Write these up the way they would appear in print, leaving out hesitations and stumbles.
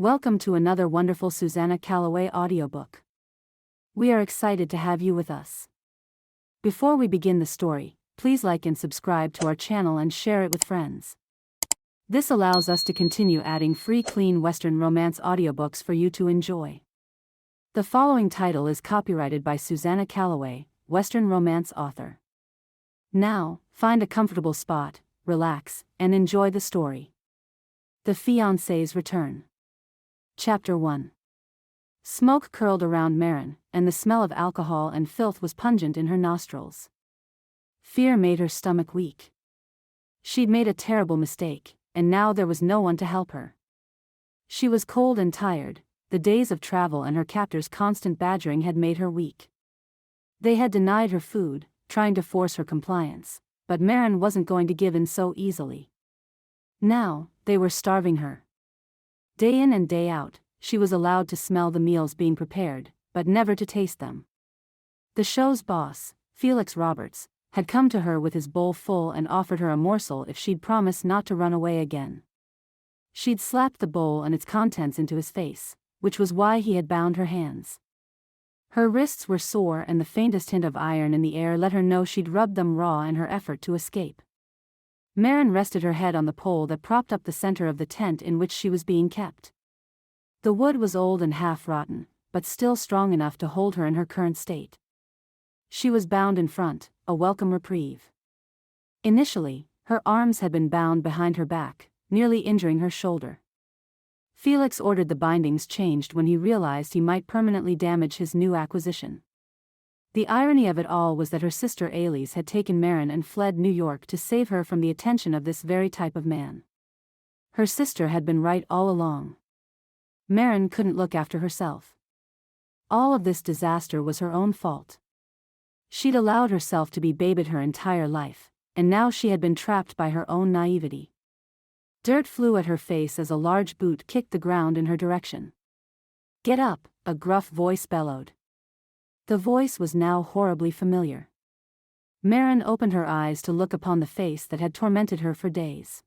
Welcome to another wonderful Susannah Calloway audiobook. We are excited to have you with us. Before we begin the story, please like and subscribe to our channel and share it with friends. This allows us to continue adding free clean Western romance audiobooks for you to enjoy. The following title is copyrighted by Susannah Calloway, Western romance author. Now, find a comfortable spot, relax, and enjoy the story. The Fiancé's Return. Chapter 1. Smoke curled around Marin, and the smell of alcohol and filth was pungent in her nostrils. Fear made her stomach weak. She'd made a terrible mistake, and now there was no one to help her. She was cold and tired. The days of travel and her captor's constant badgering had made her weak. They had denied her food, trying to force her compliance, but Marin wasn't going to give in so easily. Now, they were starving her. Day in and day out, she was allowed to smell the meals being prepared, but never to taste them. The show's boss, Felix Roberts, had come to her with his bowl full and offered her a morsel if she'd promise not to run away again. She'd slapped the bowl and its contents into his face, which was why he had bound her hands. Her wrists were sore and the faintest hint of iron in the air let her know she'd rubbed them raw in her effort to escape. Marin rested her head on the pole that propped up the center of the tent in which she was being kept. The wood was old and half-rotten, but still strong enough to hold her in her current state. She was bound in front, a welcome reprieve. Initially, her arms had been bound behind her back, nearly injuring her shoulder. Felix ordered the bindings changed when he realized he might permanently damage his new acquisition. The irony of it all was that her sister Elise had taken Marin and fled New York to save her from the attention of this very type of man. Her sister had been right all along. Marin couldn't look after herself. All of this disaster was her own fault. She'd allowed herself to be babied her entire life, and now she had been trapped by her own naivety. Dirt flew at her face as a large boot kicked the ground in her direction. "Get up," a gruff voice bellowed. The voice was now horribly familiar. Marin opened her eyes to look upon the face that had tormented her for days.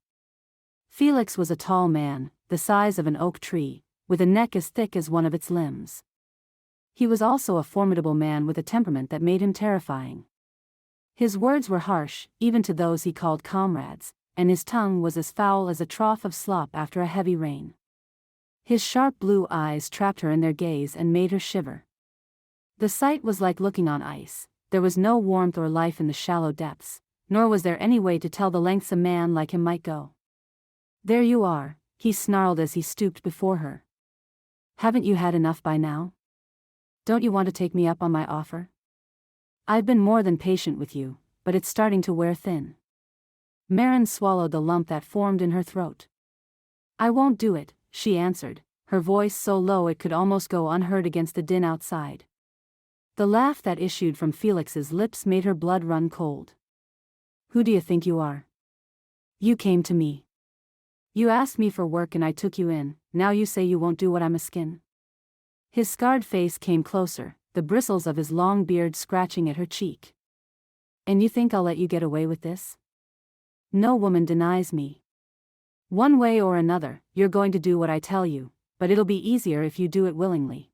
Felix was a tall man, the size of an oak tree, with a neck as thick as one of its limbs. He was also a formidable man with a temperament that made him terrifying. His words were harsh, even to those he called comrades, and his tongue was as foul as a trough of slop after a heavy rain. His sharp blue eyes trapped her in their gaze and made her shiver. The sight was like looking on ice. There was no warmth or life in the shallow depths, nor was there any way to tell the lengths a man like him might go. "There you are," he snarled as he stooped before her. "Haven't you had enough by now? Don't you want to take me up on my offer? I've been more than patient with you, but it's starting to wear thin." Marin swallowed the lump that formed in her throat. "I won't do it," she answered, her voice so low it could almost go unheard against the din outside. The laugh that issued from Felix's lips made her blood run cold. "Who do you think you are? You came to me. You asked me for work and I took you in, now you say you won't do what I'm askin?" His scarred face came closer, the bristles of his long beard scratching at her cheek. "And you think I'll let you get away with this? No woman denies me. One way or another, you're going to do what I tell you, but it'll be easier if you do it willingly."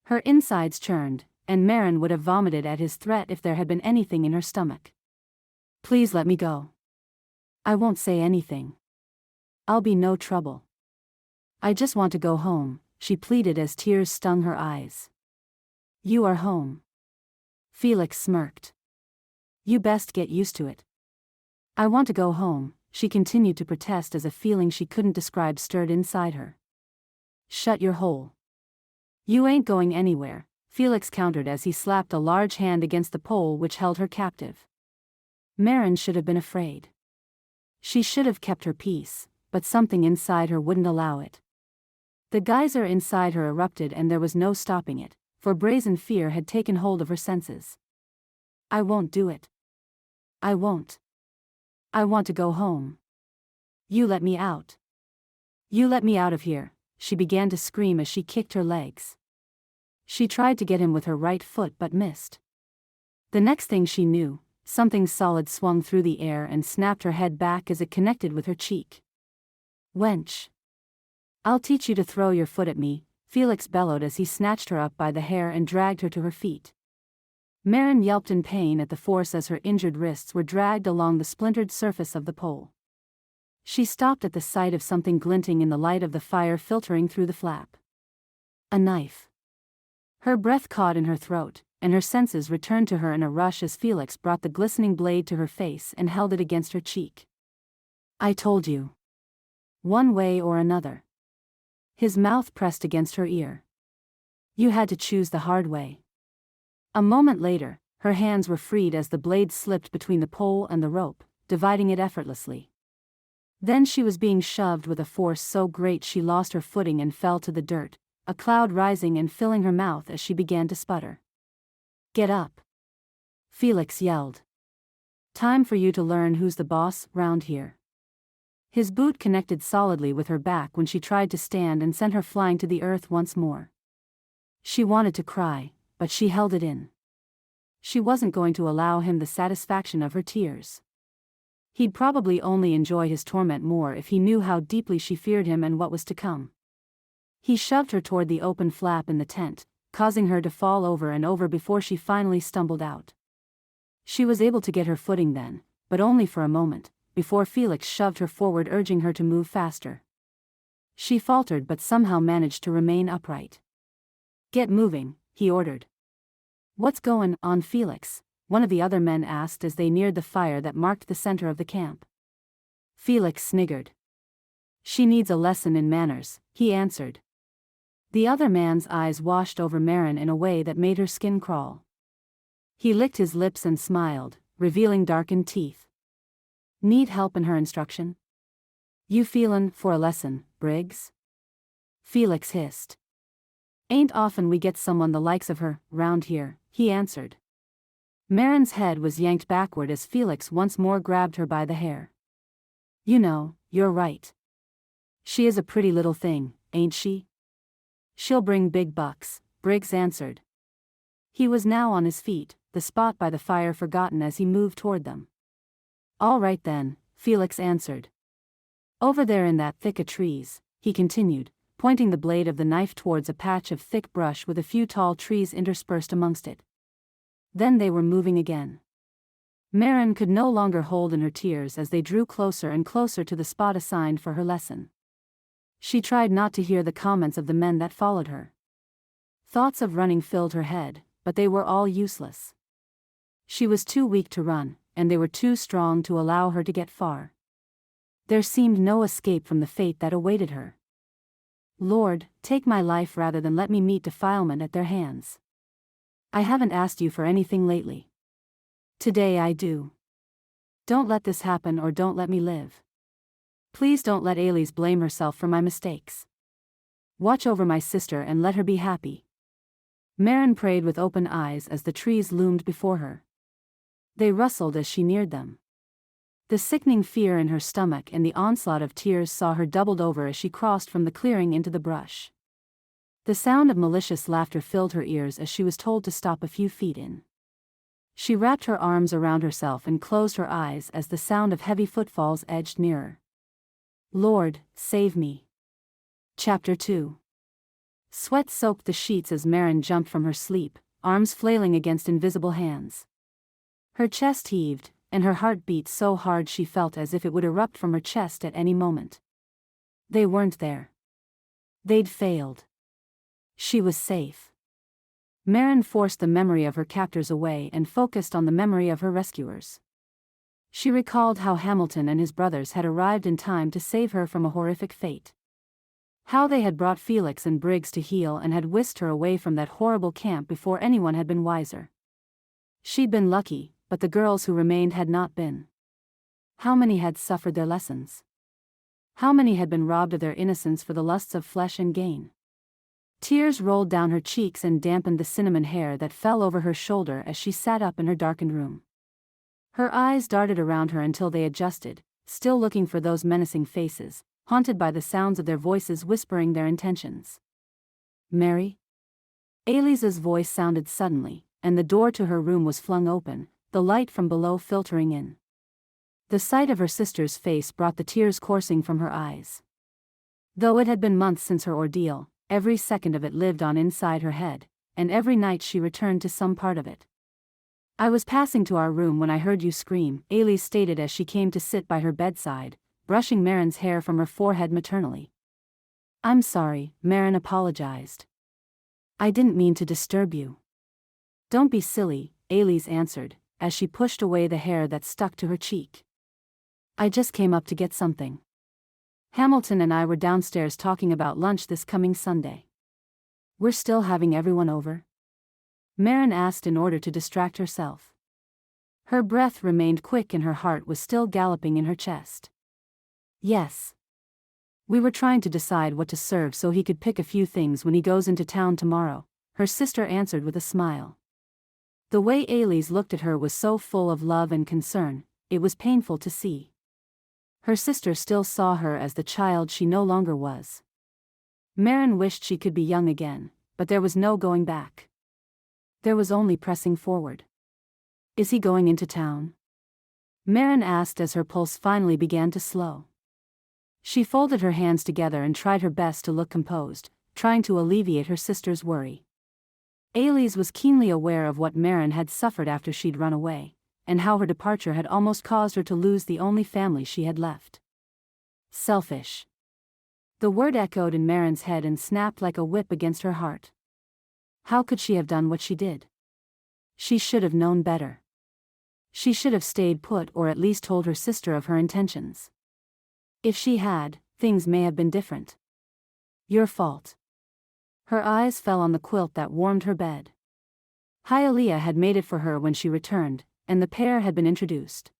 Her insides churned, and Marin would have vomited at his threat if there had been anything in her stomach. "Please let me go. I won't say anything. I'll be no trouble. I just want to go home," she pleaded as tears stung her eyes. "You are home." Felix smirked. "You best get used to it." "I want to go home," she continued to protest as a feeling she couldn't describe stirred inside her. "Shut your hole. You ain't going anywhere," Felix countered as he slapped a large hand against the pole which held her captive. Marin should have been afraid. She should have kept her peace, but something inside her wouldn't allow it. The geyser inside her erupted and there was no stopping it, for brazen fear had taken hold of her senses. "I won't do it. I won't. I want to go home. You let me out. You let me out of here," she began to scream as she kicked her legs. She tried to get him with her right foot but missed. The next thing she knew, something solid swung through the air and snapped her head back as it connected with her cheek. "Wench! I'll teach you to throw your foot at me, Felix bellowed as he snatched her up by the hair and dragged her to her feet. Marin yelped in pain at the force as her injured wrists were dragged along the splintered surface of the pole. She stopped at the sight of something glinting in the light of the fire filtering through the flap. A knife. Her breath caught in her throat, and her senses returned to her in a rush as Felix brought the glistening blade to her face and held it against her cheek. I told you. One way or another. His mouth pressed against her ear. You had to choose the hard way. A moment later, her hands were freed as the blade slipped between the pole and the rope, dividing it effortlessly. Then she was being shoved with a force so great she lost her footing and fell to the dirt, a cloud rising and filling her mouth as she began to sputter. Get up. Felix yelled. Time for you to learn who's the boss round here. His boot connected solidly with her back when she tried to stand and sent her flying to the earth once more. She wanted to cry, but she held it in. She wasn't going to allow him the satisfaction of her tears. He'd probably only enjoy his torment more if he knew how deeply she feared him and what was to come. He shoved her toward the open flap in the tent, causing her to fall over and over before she finally stumbled out. She was able to get her footing then, but only for a moment, before Felix shoved her forward, urging her to move faster. She faltered but somehow managed to remain upright. Get moving, he ordered. What's going on, Felix? One of the other men asked as they neared the fire that marked the center of the camp. Felix sniggered. She needs a lesson in manners, he answered. The other man's eyes washed over Marin in a way that made her skin crawl. He licked his lips and smiled, revealing darkened teeth. Need help in her instruction? You feelin' for a lesson, Briggs? Felix hissed. Ain't often we get someone the likes of her, round here, he answered. Marin's head was yanked backward as Felix once more grabbed her by the hair. You know, you're right. She is a pretty little thing, ain't she? She'll bring big bucks, Briggs answered. He was now on his feet, the spot by the fire forgotten as he moved toward them. All right then, Felix answered. Over there in that thick of trees, he continued, pointing the blade of the knife towards a patch of thick brush with a few tall trees interspersed amongst it. Then they were moving again. Marin could no longer hold in her tears as they drew closer and closer to the spot assigned for her lesson. She tried not to hear the comments of the men that followed her. Thoughts of running filled her head, but they were all useless. She was too weak to run, and they were too strong to allow her to get far. There seemed no escape from the fate that awaited her. Lord, take my life rather than let me meet defilement at their hands. I haven't asked you for anything lately. Today I do. Don't let this happen or don't let me live. Please don't let Elise blame herself for my mistakes. Watch over my sister and let her be happy. Marin prayed with open eyes as the trees loomed before her. They rustled as she neared them. The sickening fear in her stomach and the onslaught of tears saw her doubled over as she crossed from the clearing into the brush. The sound of malicious laughter filled her ears as she was told to stop a few feet in. She wrapped her arms around herself and closed her eyes as the sound of heavy footfalls edged nearer. Lord, save me. Chapter 2. Sweat soaked the sheets as Marin jumped from her sleep, arms flailing against invisible hands. Her chest heaved, and her heart beat so hard she felt as if it would erupt from her chest at any moment. They weren't there. They'd failed. She was safe. Marin forced the memory of her captors away and focused on the memory of her rescuers. She recalled how Hamilton and his brothers had arrived in time to save her from a horrific fate. How they had brought Felix and Briggs to heel and had whisked her away from that horrible camp before anyone had been wiser. She'd been lucky, but the girls who remained had not been. How many had suffered their lessons? How many had been robbed of their innocence for the lusts of flesh and gain? Tears rolled down her cheeks and dampened the cinnamon hair that fell over her shoulder as she sat up in her darkened room. Her eyes darted around her until they adjusted, still looking for those menacing faces, haunted by the sounds of their voices whispering their intentions. Mary? Elise's voice sounded suddenly, and the door to her room was flung open, the light from below filtering in. The sight of her sister's face brought the tears coursing from her eyes. Though it had been months since her ordeal, every second of it lived on inside her head, and every night she returned to some part of it. "I was passing to our room when I heard you scream," Elise stated as she came to sit by her bedside, brushing Marinn's hair from her forehead maternally. "I'm sorry," Marin apologized. "I didn't mean to disturb you." "Don't be silly," Elise answered, as she pushed away the hair that stuck to her cheek. "I just came up to get something. Hamilton and I were downstairs talking about lunch this coming Sunday." "We're still having everyone over?" Marin asked in order to distract herself. Her breath remained quick and her heart was still galloping in her chest. "Yes. We were trying to decide what to serve so he could pick a few things when he goes into town tomorrow," her sister answered with a smile. The way Elise looked at her was so full of love and concern, it was painful to see. Her sister still saw her as the child she no longer was. Marin wished she could be young again, but there was no going back. There was only pressing forward. "Is he going into town?" Marin asked as her pulse finally began to slow. She folded her hands together and tried her best to look composed, trying to alleviate her sister's worry. Elise was keenly aware of what Marin had suffered after she'd run away, and how her departure had almost caused her to lose the only family she had left. Selfish. The word echoed in Marin's head and snapped like a whip against her heart. How could she have done what she did? She should have known better. She should have stayed put or at least told her sister of her intentions. If she had, things may have been different. "Your fault." Her eyes fell on the quilt that warmed her bed. Hialeah had made it for her when she returned, and the pair had been introduced.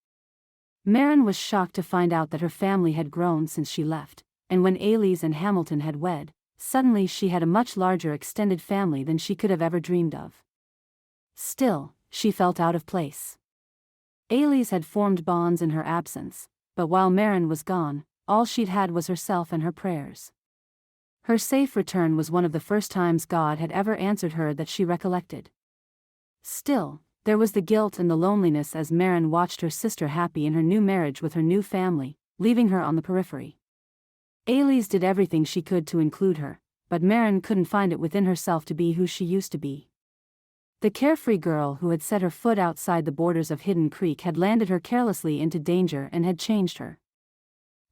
Marin was shocked to find out that her family had grown since she left, and when Elise and Hamilton had wed, suddenly she had a much larger extended family than she could have ever dreamed of. Still, she felt out of place. Elise had formed bonds in her absence, but while Marin was gone, all she'd had was herself and her prayers. Her safe return was one of the first times God had ever answered her that she recollected. Still, there was the guilt and the loneliness as Marin watched her sister happy in her new marriage with her new family, leaving her on the periphery. Elise did everything she could to include her, but Marin couldn't find it within herself to be who she used to be. The carefree girl who had set her foot outside the borders of Hidden Creek had landed her carelessly into danger and had changed her.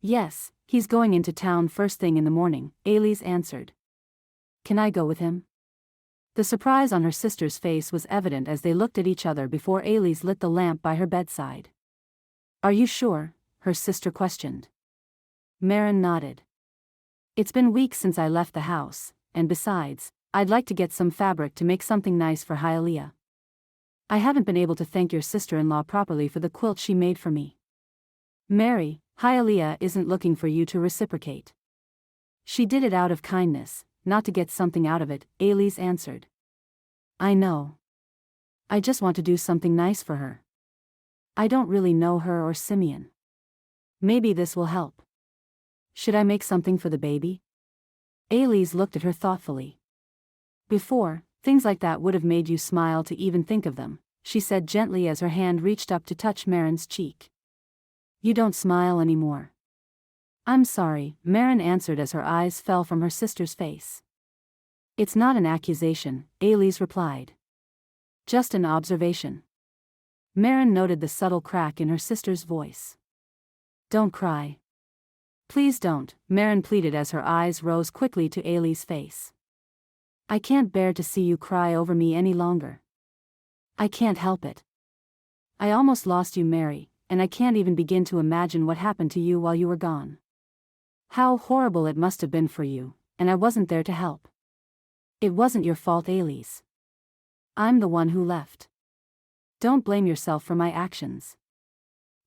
"Yes, he's going into town first thing in the morning," Elise answered. "Can I go with him?" The surprise on her sister's face was evident as they looked at each other before Elise lit the lamp by her bedside. "Are you sure?" her sister questioned. Marin nodded. "It's been weeks since I left the house, and besides, I'd like to get some fabric to make something nice for Hialeah. I haven't been able to thank your sister-in-law properly for the quilt she made for me." "Mary, Hialeah isn't looking for you to reciprocate. She did it out of kindness, not to get something out of it," Elise answered. "I know. I just want to do something nice for her. I don't really know her or Simeon. Maybe this will help. Should I make something for the baby?" Elise looked at her thoughtfully. "Before, things like that would have made you smile to even think of them," she said gently as her hand reached up to touch Marin's cheek. "You don't smile anymore." "I'm sorry," Marin answered as her eyes fell from her sister's face. "It's not an accusation," Elise replied. "Just an observation." Marin noted the subtle crack in her sister's voice. "Don't cry. Please don't," Marin pleaded as her eyes rose quickly to Elise's face. "I can't bear to see you cry over me any longer. I can't help it. I almost lost you, Mary, and I can't even begin to imagine what happened to you while you were gone. How horrible it must have been for you, and I wasn't there to help. It wasn't your fault, Elise. I'm the one who left. Don't blame yourself for my actions.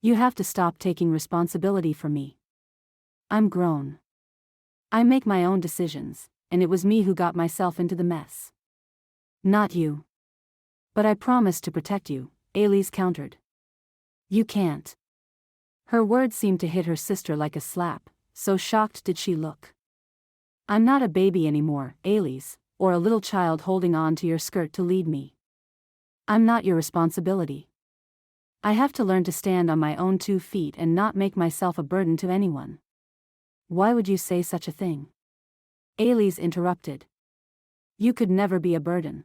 You have to stop taking responsibility for me. I'm grown. I make my own decisions, and it was me who got myself into the mess. Not you. But I promised to protect you," Elise countered. "You can't." Her words seemed to hit her sister like a slap, so shocked did she look. "I'm not a baby anymore, Elise, or a little child holding on to your skirt to lead me. I'm not your responsibility. I have to learn to stand on my own 2 feet and not make myself a burden to anyone. Why would you say such a thing? Elise interrupted. You could never be a burden.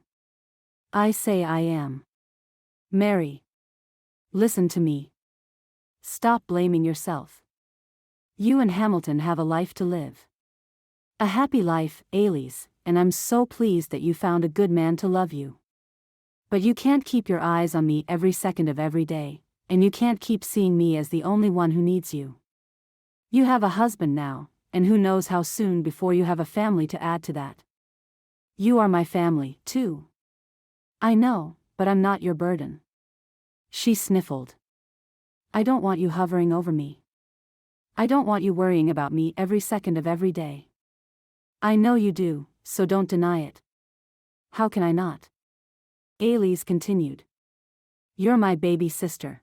I say I am. Mary. Listen to me. Stop blaming yourself. You and Hamilton have a life to live. A happy life, Elise, and I'm so pleased that you found a good man to love you. But you can't keep your eyes on me every second of every day, and you can't keep seeing me as the only one who needs you. You have a husband now, and who knows how soon before you have a family to add to that. You are my family, too. I know, but I'm not your burden. She sniffled. I don't want you hovering over me. I don't want you worrying about me every second of every day. I know you do, so don't deny it. How can I not? Elise continued. You're my baby sister.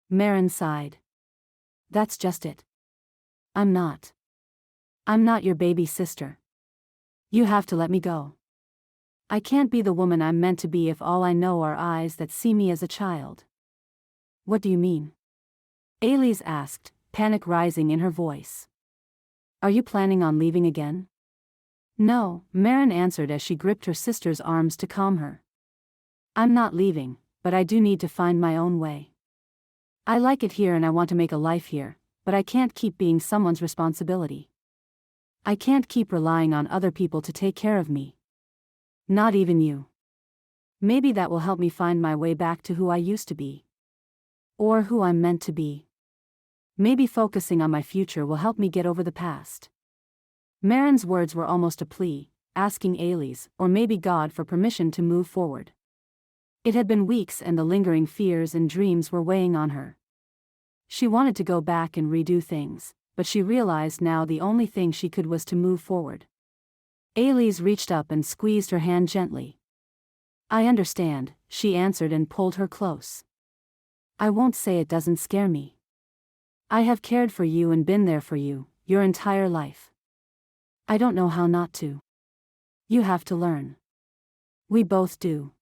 Marin sighed. That's just it. I'm not. I'm not your baby sister. You have to let me go. I can't be the woman I'm meant to be if all I know are eyes that see me as a child. What do you mean? Elise asked, panic rising in her voice. Are you planning on leaving again? No, Marin answered as she gripped her sister's arms to calm her. I'm not leaving, but I do need to find my own way. I like it here and I want to make a life here, but I can't keep being someone's responsibility. I can't keep relying on other people to take care of me. Not even you. Maybe that will help me find my way back to who I used to be. Or who I'm meant to be. Maybe focusing on my future will help me get over the past. Marin's words were almost a plea, asking Elise, or maybe God, for permission to move forward. It had been weeks and the lingering fears and dreams were weighing on her. She wanted to go back and redo things, but she realized now the only thing she could was to move forward. Elise reached up and squeezed her hand gently. I understand, she answered and pulled her close. I won't say it doesn't scare me. I have cared for you and been there for you, your entire life. I don't know how not to. You have to learn. We both do.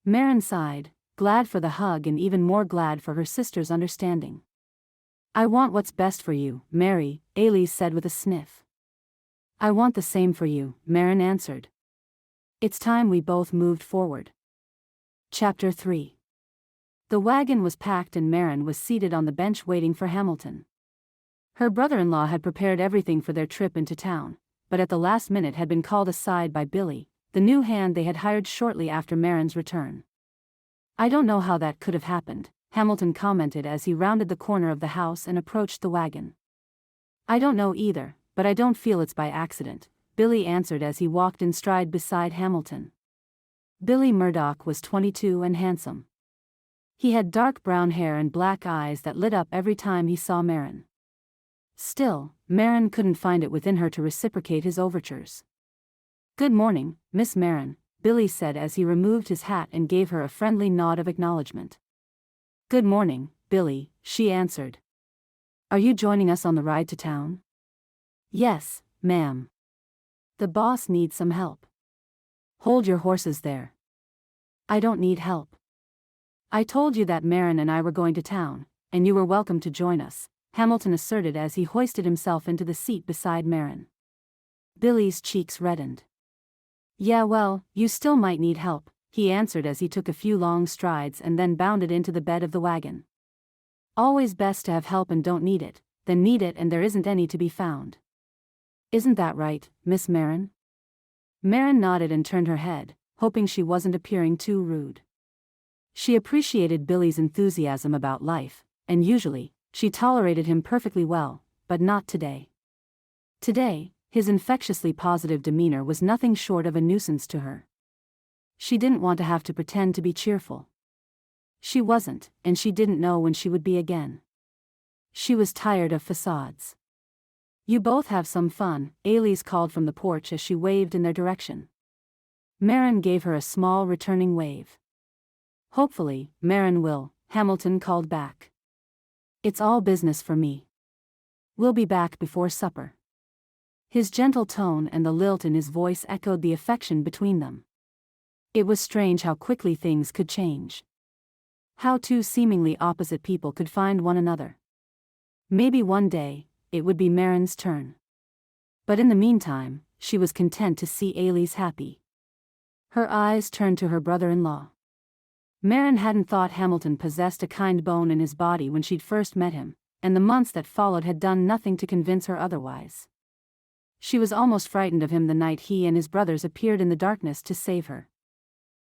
Marin sighed, glad for the hug and even more glad for her sister's understanding. I want what's best for you, Mary, Elise said with a sniff. I want the same for you, Marin answered. It's time we both moved forward. Chapter 3. The wagon was packed and Marin was seated on the bench waiting for Hamilton. Her brother-in-law had prepared everything for their trip into town, but at the last minute had been called aside by Billy, the new hand they had hired shortly after Marin's return. I don't know how that could have happened, Hamilton commented as he rounded the corner of the house and approached the wagon. I don't know either, but I don't feel it's by accident, Billy answered as he walked in stride beside Hamilton. Billy Murdoch was 22 and handsome. He had dark brown hair and black eyes that lit up every time he saw Marin. Still, Marin couldn't find it within her to reciprocate his overtures. Good morning, Miss Marin, Billy said as he removed his hat and gave her a friendly nod of acknowledgement. Good morning, Billy, she answered. Are you joining us on the ride to town? Yes, ma'am. The boss needs some help. Hold your horses there. I don't need help. I told you that Marin and I were going to town, and you were welcome to join us, Hamilton asserted as he hoisted himself into the seat beside Marin. Billy's cheeks reddened. Yeah, well, you still might need help, he answered as he took a few long strides and then bounded into the bed of the wagon. Always best to have help and don't need it, than need it and there isn't any to be found. Isn't that right, Miss Marin? Marin nodded and turned her head, hoping she wasn't appearing too rude. She appreciated Billy's enthusiasm about life, and usually, she tolerated him perfectly well, but not today. Today, his infectiously positive demeanor was nothing short of a nuisance to her. She didn't want to have to pretend to be cheerful. She wasn't, and she didn't know when she would be again. She was tired of facades. You both have some fun, Elise called from the porch as she waved in their direction. Marin gave her a small returning wave. Hopefully, Marin will, Hamilton called back. It's all business for me. We'll be back before supper. His gentle tone and the lilt in his voice echoed the affection between them. It was strange how quickly things could change. How two seemingly opposite people could find one another. Maybe one day, it would be Mairen's turn. But in the meantime, she was content to see Elise happy. Her eyes turned to her brother-in-law. Marin hadn't thought Hamilton possessed a kind bone in his body when she'd first met him, and the months that followed had done nothing to convince her otherwise. She was almost frightened of him the night he and his brothers appeared in the darkness to save her.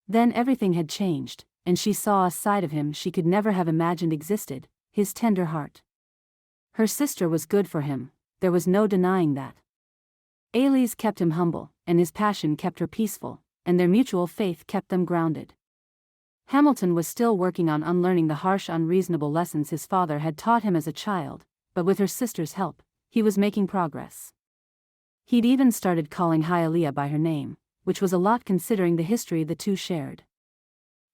Then everything had changed, and she saw a side of him she could never have imagined existed, his tender heart. Her sister was good for him, there was no denying that. Elise kept him humble, and his passion kept her peaceful, and their mutual faith kept them grounded. Hamilton was still working on unlearning the harsh, unreasonable lessons his father had taught him as a child, but with her sister's help, he was making progress. He'd even started calling Hialeah by her name, which was a lot considering the history the two shared.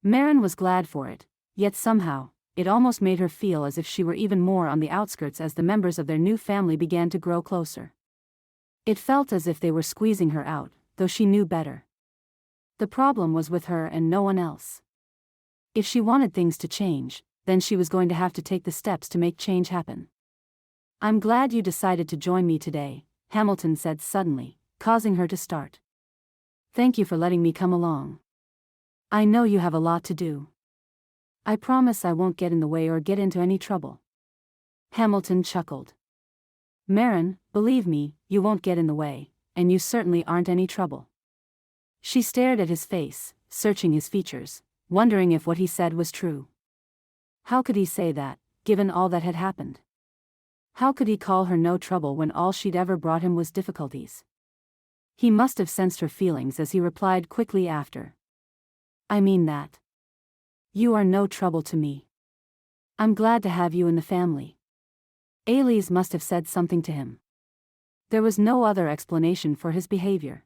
Marin was glad for it, yet somehow, it almost made her feel as if she were even more on the outskirts as the members of their new family began to grow closer. It felt as if they were squeezing her out, though she knew better. The problem was with her and no one else. If she wanted things to change, then she was going to have to take the steps to make change happen. "I'm glad you decided to join me today," Hamilton said suddenly, causing her to start. "Thank you for letting me come along. I know you have a lot to do. I promise I won't get in the way or get into any trouble." Hamilton chuckled. "Marin, believe me, you won't get in the way, and you certainly aren't any trouble." She stared at his face, searching his features, wondering if what he said was true. How could he say that, given all that had happened? How could he call her no trouble when all she'd ever brought him was difficulties? He must have sensed her feelings as he replied quickly after. "I mean that. You are no trouble to me. I'm glad to have you in the family." Elise must have said something to him. There was no other explanation for his behavior.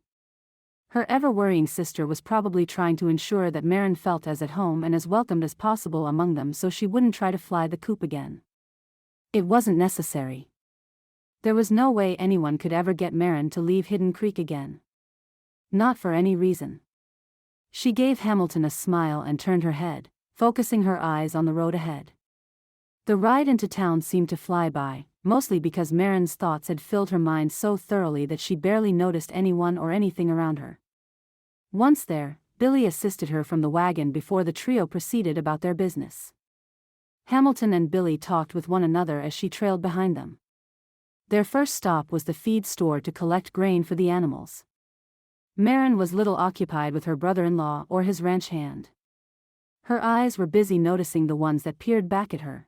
Her ever-worrying sister was probably trying to ensure that Marin felt as at home and as welcomed as possible among them so she wouldn't try to fly the coop again. It wasn't necessary. There was no way anyone could ever get Marin to leave Hidden Creek again. Not for any reason. She gave Hamilton a smile and turned her head, focusing her eyes on the road ahead. The ride into town seemed to fly by, mostly because Marin's thoughts had filled her mind so thoroughly that she barely noticed anyone or anything around her. Once there, Billy assisted her from the wagon before the trio proceeded about their business. Hamilton and Billy talked with one another as she trailed behind them. Their first stop was the feed store to collect grain for the animals. Marin was little occupied with her brother-in-law or his ranch hand. Her eyes were busy noticing the ones that peered back at her.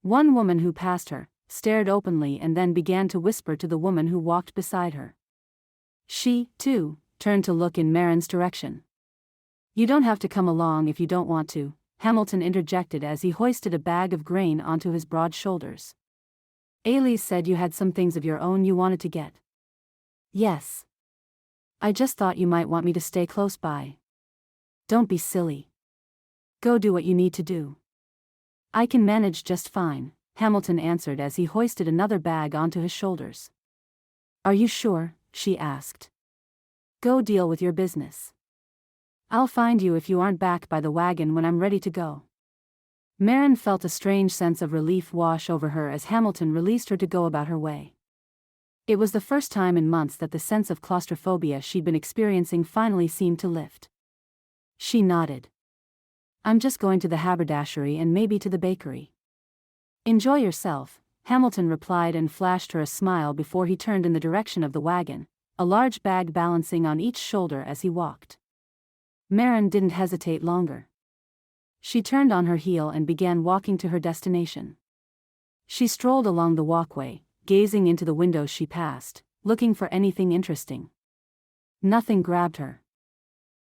One woman who passed her stared openly and then began to whisper to the woman who walked beside her. She, too, turned to look in Marin's direction. "You don't have to come along if you don't want to," Hamilton interjected as he hoisted a bag of grain onto his broad shoulders. "Elise said you had some things of your own you wanted to get." "Yes. I just thought you might want me to stay close by." "Don't be silly. Go do what you need to do." "I can manage just fine," Hamilton answered as he hoisted another bag onto his shoulders. "Are you sure?" she asked. "Go deal with your business. I'll find you if you aren't back by the wagon when I'm ready to go." Marin felt a strange sense of relief wash over her as Hamilton released her to go about her way. It was the first time in months that the sense of claustrophobia she'd been experiencing finally seemed to lift. She nodded. "I'm just going to the haberdashery and maybe to the bakery." "Enjoy yourself," Hamilton replied and flashed her a smile before he turned in the direction of the wagon, a large bag balancing on each shoulder as he walked. Marin didn't hesitate longer. She turned on her heel and began walking to her destination. She strolled along the walkway, gazing into the windows she passed, looking for anything interesting. Nothing grabbed her.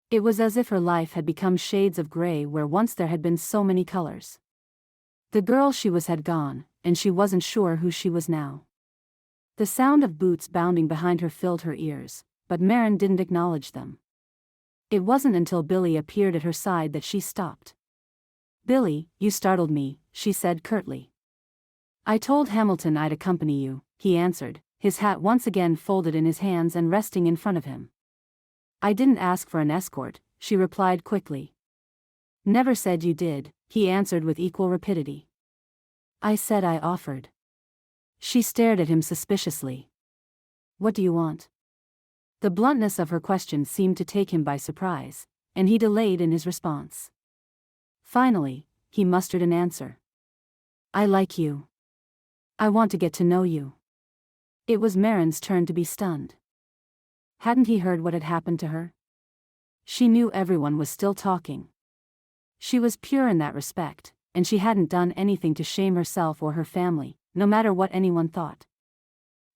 It was as if her life had become shades of gray where once there had been so many colors. The girl she was had gone, and she wasn't sure who she was now. The sound of boots bounding behind her filled her ears, but Marin didn't acknowledge them. It wasn't until Billy appeared at her side that she stopped. "Billy, you startled me," she said curtly. "I told Hamilton I'd accompany you," he answered, his hat once again folded in his hands and resting in front of him. "I didn't ask for an escort," she replied quickly. "Never said you did," he answered with equal rapidity. "I said I offered." She stared at him suspiciously. What do you want? The bluntness of her question seemed to take him by surprise, and he delayed in his response. Finally, he mustered an answer. I like you. I want to get to know you. It was Mairen's turn to be stunned. Hadn't he heard what had happened to her? She knew everyone was still talking. She was pure in that respect, and she hadn't done anything to shame herself or her family, no matter what anyone thought.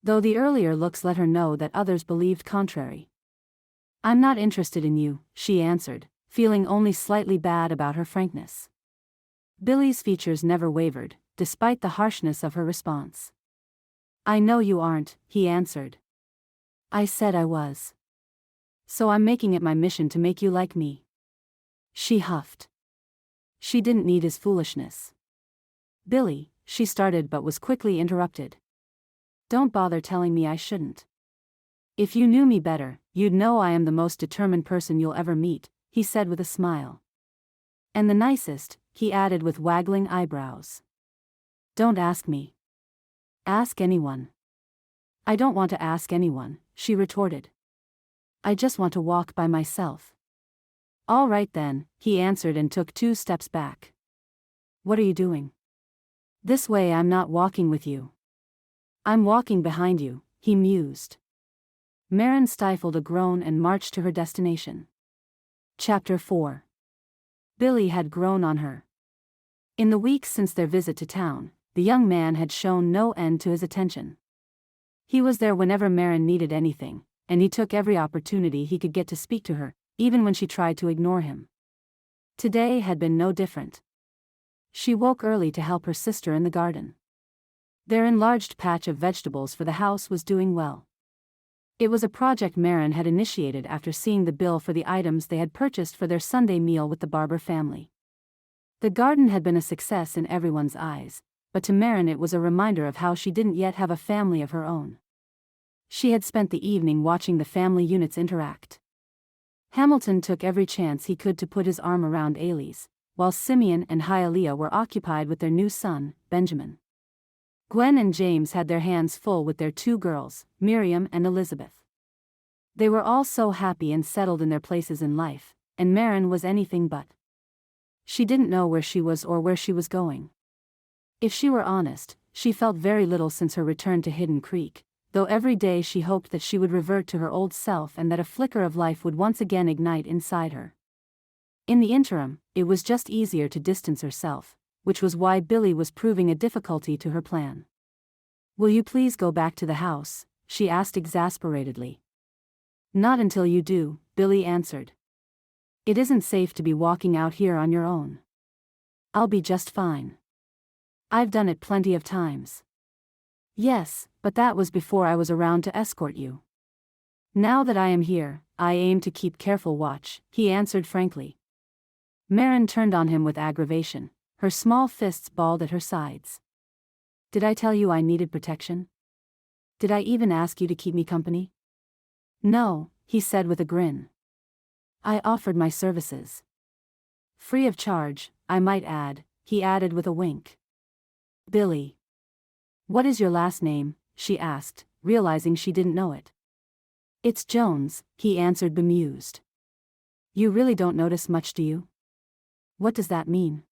Though the earlier looks let her know that others believed contrary. I'm not interested in you, she answered, feeling only slightly bad about her frankness. Billy's features never wavered, despite the harshness of her response. I know you aren't, he answered. I said I was. So I'm making it my mission to make you like me. She huffed. She didn't need his foolishness. Billy, she started but was quickly interrupted. Don't bother telling me I shouldn't. If you knew me better, you'd know I am the most determined person you'll ever meet, he said with a smile. And the nicest, he added with waggling eyebrows. Don't ask me. Ask anyone. I don't want to ask anyone, she retorted. I just want to walk by myself. All right then, he answered and took 2 steps back. What are you doing? This way I'm not walking with you. I'm walking behind you, he mused. Marin stifled a groan and marched to her destination. Chapter 4. Billy had grown on her. In the weeks since their visit to town, the young man had shown no end to his attention. He was there whenever Marin needed anything, and he took every opportunity he could get to speak to her, even when she tried to ignore him. Today had been no different. She woke early to help her sister in the garden. Their enlarged patch of vegetables for the house was doing well. It was a project Marin had initiated after seeing the bill for the items they had purchased for their Sunday meal with the Barber family. The garden had been a success in everyone's eyes, but to Marin it was a reminder of how she didn't yet have a family of her own. She had spent the evening watching the family units interact. Hamilton took every chance he could to put his arm around Ailey's, while Simeon and Hialeah were occupied with their new son, Benjamin. Gwen and James had their hands full with their 2 girls, Miriam and Elizabeth. They were all so happy and settled in their places in life, and Marin was anything but. She didn't know where she was or where she was going. If she were honest, she felt very little since her return to Hidden Creek, though every day she hoped that she would revert to her old self and that a flicker of life would once again ignite inside her. In the interim, it was just easier to distance herself, which was why Billy was proving a difficulty to her plan. Will you please go back to the house? She asked exasperatedly. Not until you do, Billy answered. It isn't safe to be walking out here on your own. I'll be just fine. I've done it plenty of times. Yes, but that was before I was around to escort you. Now that I am here, I aim to keep careful watch, he answered frankly. Marin turned on him with aggravation, her small fists balled at her sides. Did I tell you I needed protection? Did I even ask you to keep me company? No, he said with a grin. I offered my services. Free of charge, I might add, he added with a wink. Billy. What is your last name? She asked, realizing she didn't know it. It's Jones, he answered bemused. You really don't notice much, do you? What does that mean?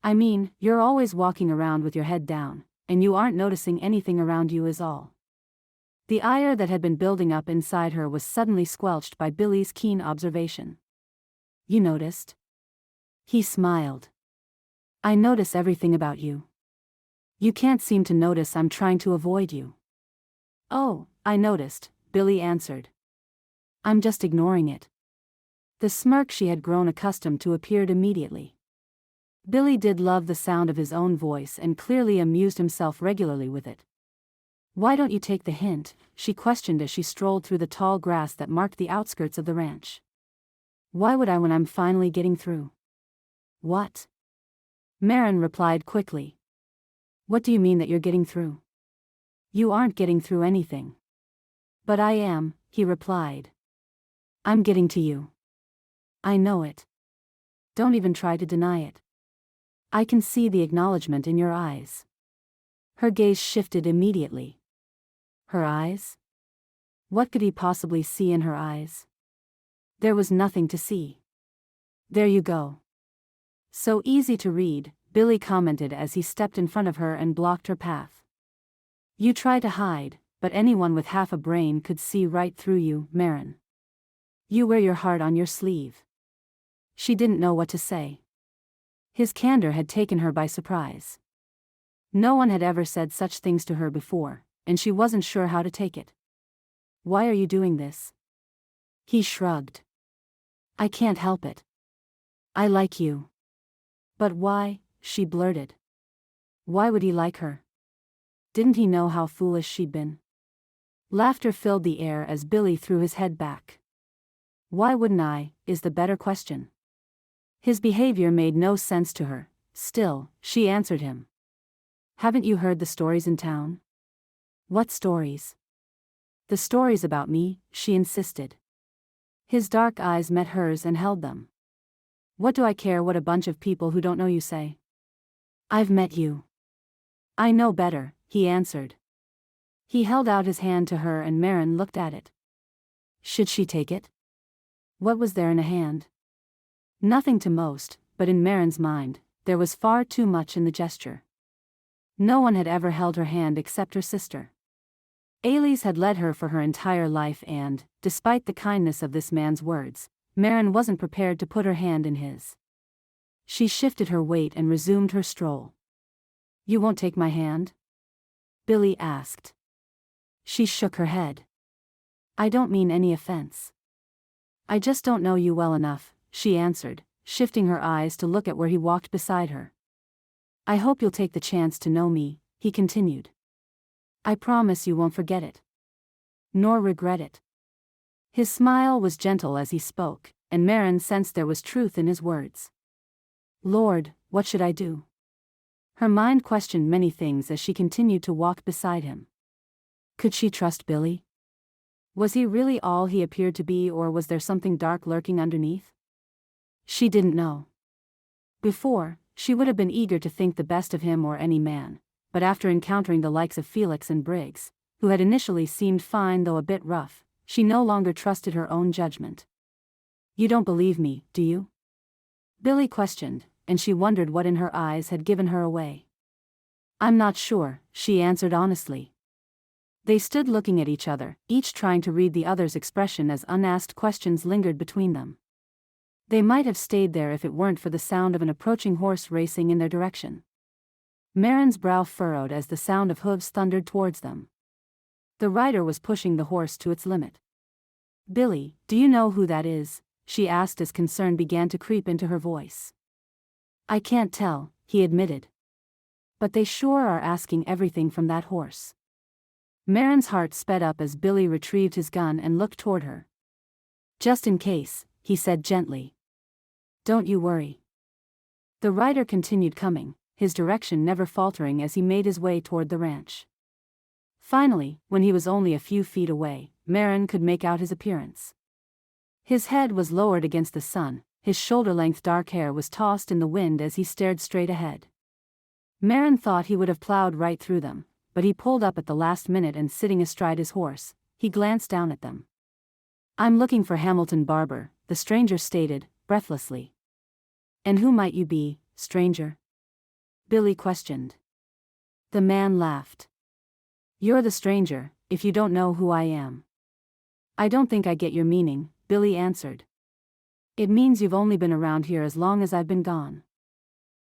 I mean, you're always walking around with your head down, and you aren't noticing anything around you is all. The ire that had been building up inside her was suddenly squelched by Billy's keen observation. You noticed? He smiled. I notice everything about you. You can't seem to notice I'm trying to avoid you. Oh, I noticed, Billy answered. I'm just ignoring it. The smirk she had grown accustomed to appeared immediately. Billy did love the sound of his own voice and clearly amused himself regularly with it. Why don't you take the hint? She questioned as she strolled through the tall grass that marked the outskirts of the ranch. Why would I when I'm finally getting through? What? Marin replied quickly. What do you mean that you're getting through? You aren't getting through anything. But I am, he replied. I'm getting to you. I know it. Don't even try to deny it. I can see the acknowledgement in your eyes. Her gaze shifted immediately. Her eyes? What could he possibly see in her eyes? There was nothing to see. There you go. So easy to read, Billy commented as he stepped in front of her and blocked her path. You try to hide, but anyone with half a brain could see right through you, Marin. You wear your heart on your sleeve. She didn't know what to say. His candor had taken her by surprise. No one had ever said such things to her before, and she wasn't sure how to take it. Why are you doing this? He shrugged. I can't help it. I like you. But why? She blurted. Why would he like her? Didn't he know how foolish she'd been? Laughter filled the air as Billy threw his head back. Why wouldn't I, is the better question. His behavior made no sense to her. Still, she answered him. Haven't you heard the stories in town? What stories? The stories about me, she insisted. His dark eyes met hers and held them. What do I care what a bunch of people who don't know you say? I've met you. I know better, he answered. He held out his hand to her and Marin looked at it. Should she take it? What was there in a hand? Nothing to most, but in Marin's mind, there was far too much in the gesture. No one had ever held her hand except her sister. Elise had led her for her entire life and, despite the kindness of this man's words, Marin wasn't prepared to put her hand in his. She shifted her weight and resumed her stroll. You won't take my hand? Billy asked. She shook her head. I don't mean any offense. I just don't know you well enough, she answered, shifting her eyes to look at where he walked beside her. I hope you'll take the chance to know me, he continued. I promise you won't forget it. Nor regret it. His smile was gentle as he spoke, and Marin sensed there was truth in his words. Lord, what should I do? Her mind questioned many things as she continued to walk beside him. Could she trust Billy? Was he really all he appeared to be, or was there something dark lurking underneath? She didn't know. Before, she would have been eager to think the best of him or any man, but after encountering the likes of Felix and Briggs, who had initially seemed fine though a bit rough, she no longer trusted her own judgment. You don't believe me, do you? Billy questioned, and she wondered what in her eyes had given her away. I'm not sure, she answered honestly. They stood looking at each other, each trying to read the other's expression as unasked questions lingered between them. They might have stayed there if it weren't for the sound of an approaching horse racing in their direction. Marin's brow furrowed as the sound of hooves thundered towards them. The rider was pushing the horse to its limit. Billy, do you know who that is? She asked as concern began to creep into her voice. I can't tell, he admitted. But they sure are asking everything from that horse. Marin's heart sped up as Billy retrieved his gun and looked toward her. Just in case, he said gently. Don't you worry. The rider continued coming, his direction never faltering as he made his way toward the ranch. Finally, when he was only a few feet away, Marin could make out his appearance. His head was lowered against the sun, his shoulder-length dark hair was tossed in the wind as he stared straight ahead. Marin thought he would have plowed right through them, but he pulled up at the last minute and sitting astride his horse, he glanced down at them. I'm looking for Hamilton Barber, the stranger stated, breathlessly. And who might you be, stranger? Billy questioned. The man laughed. You're the stranger, if you don't know who I am. I don't think I get your meaning, Billy answered. It means you've only been around here as long as I've been gone.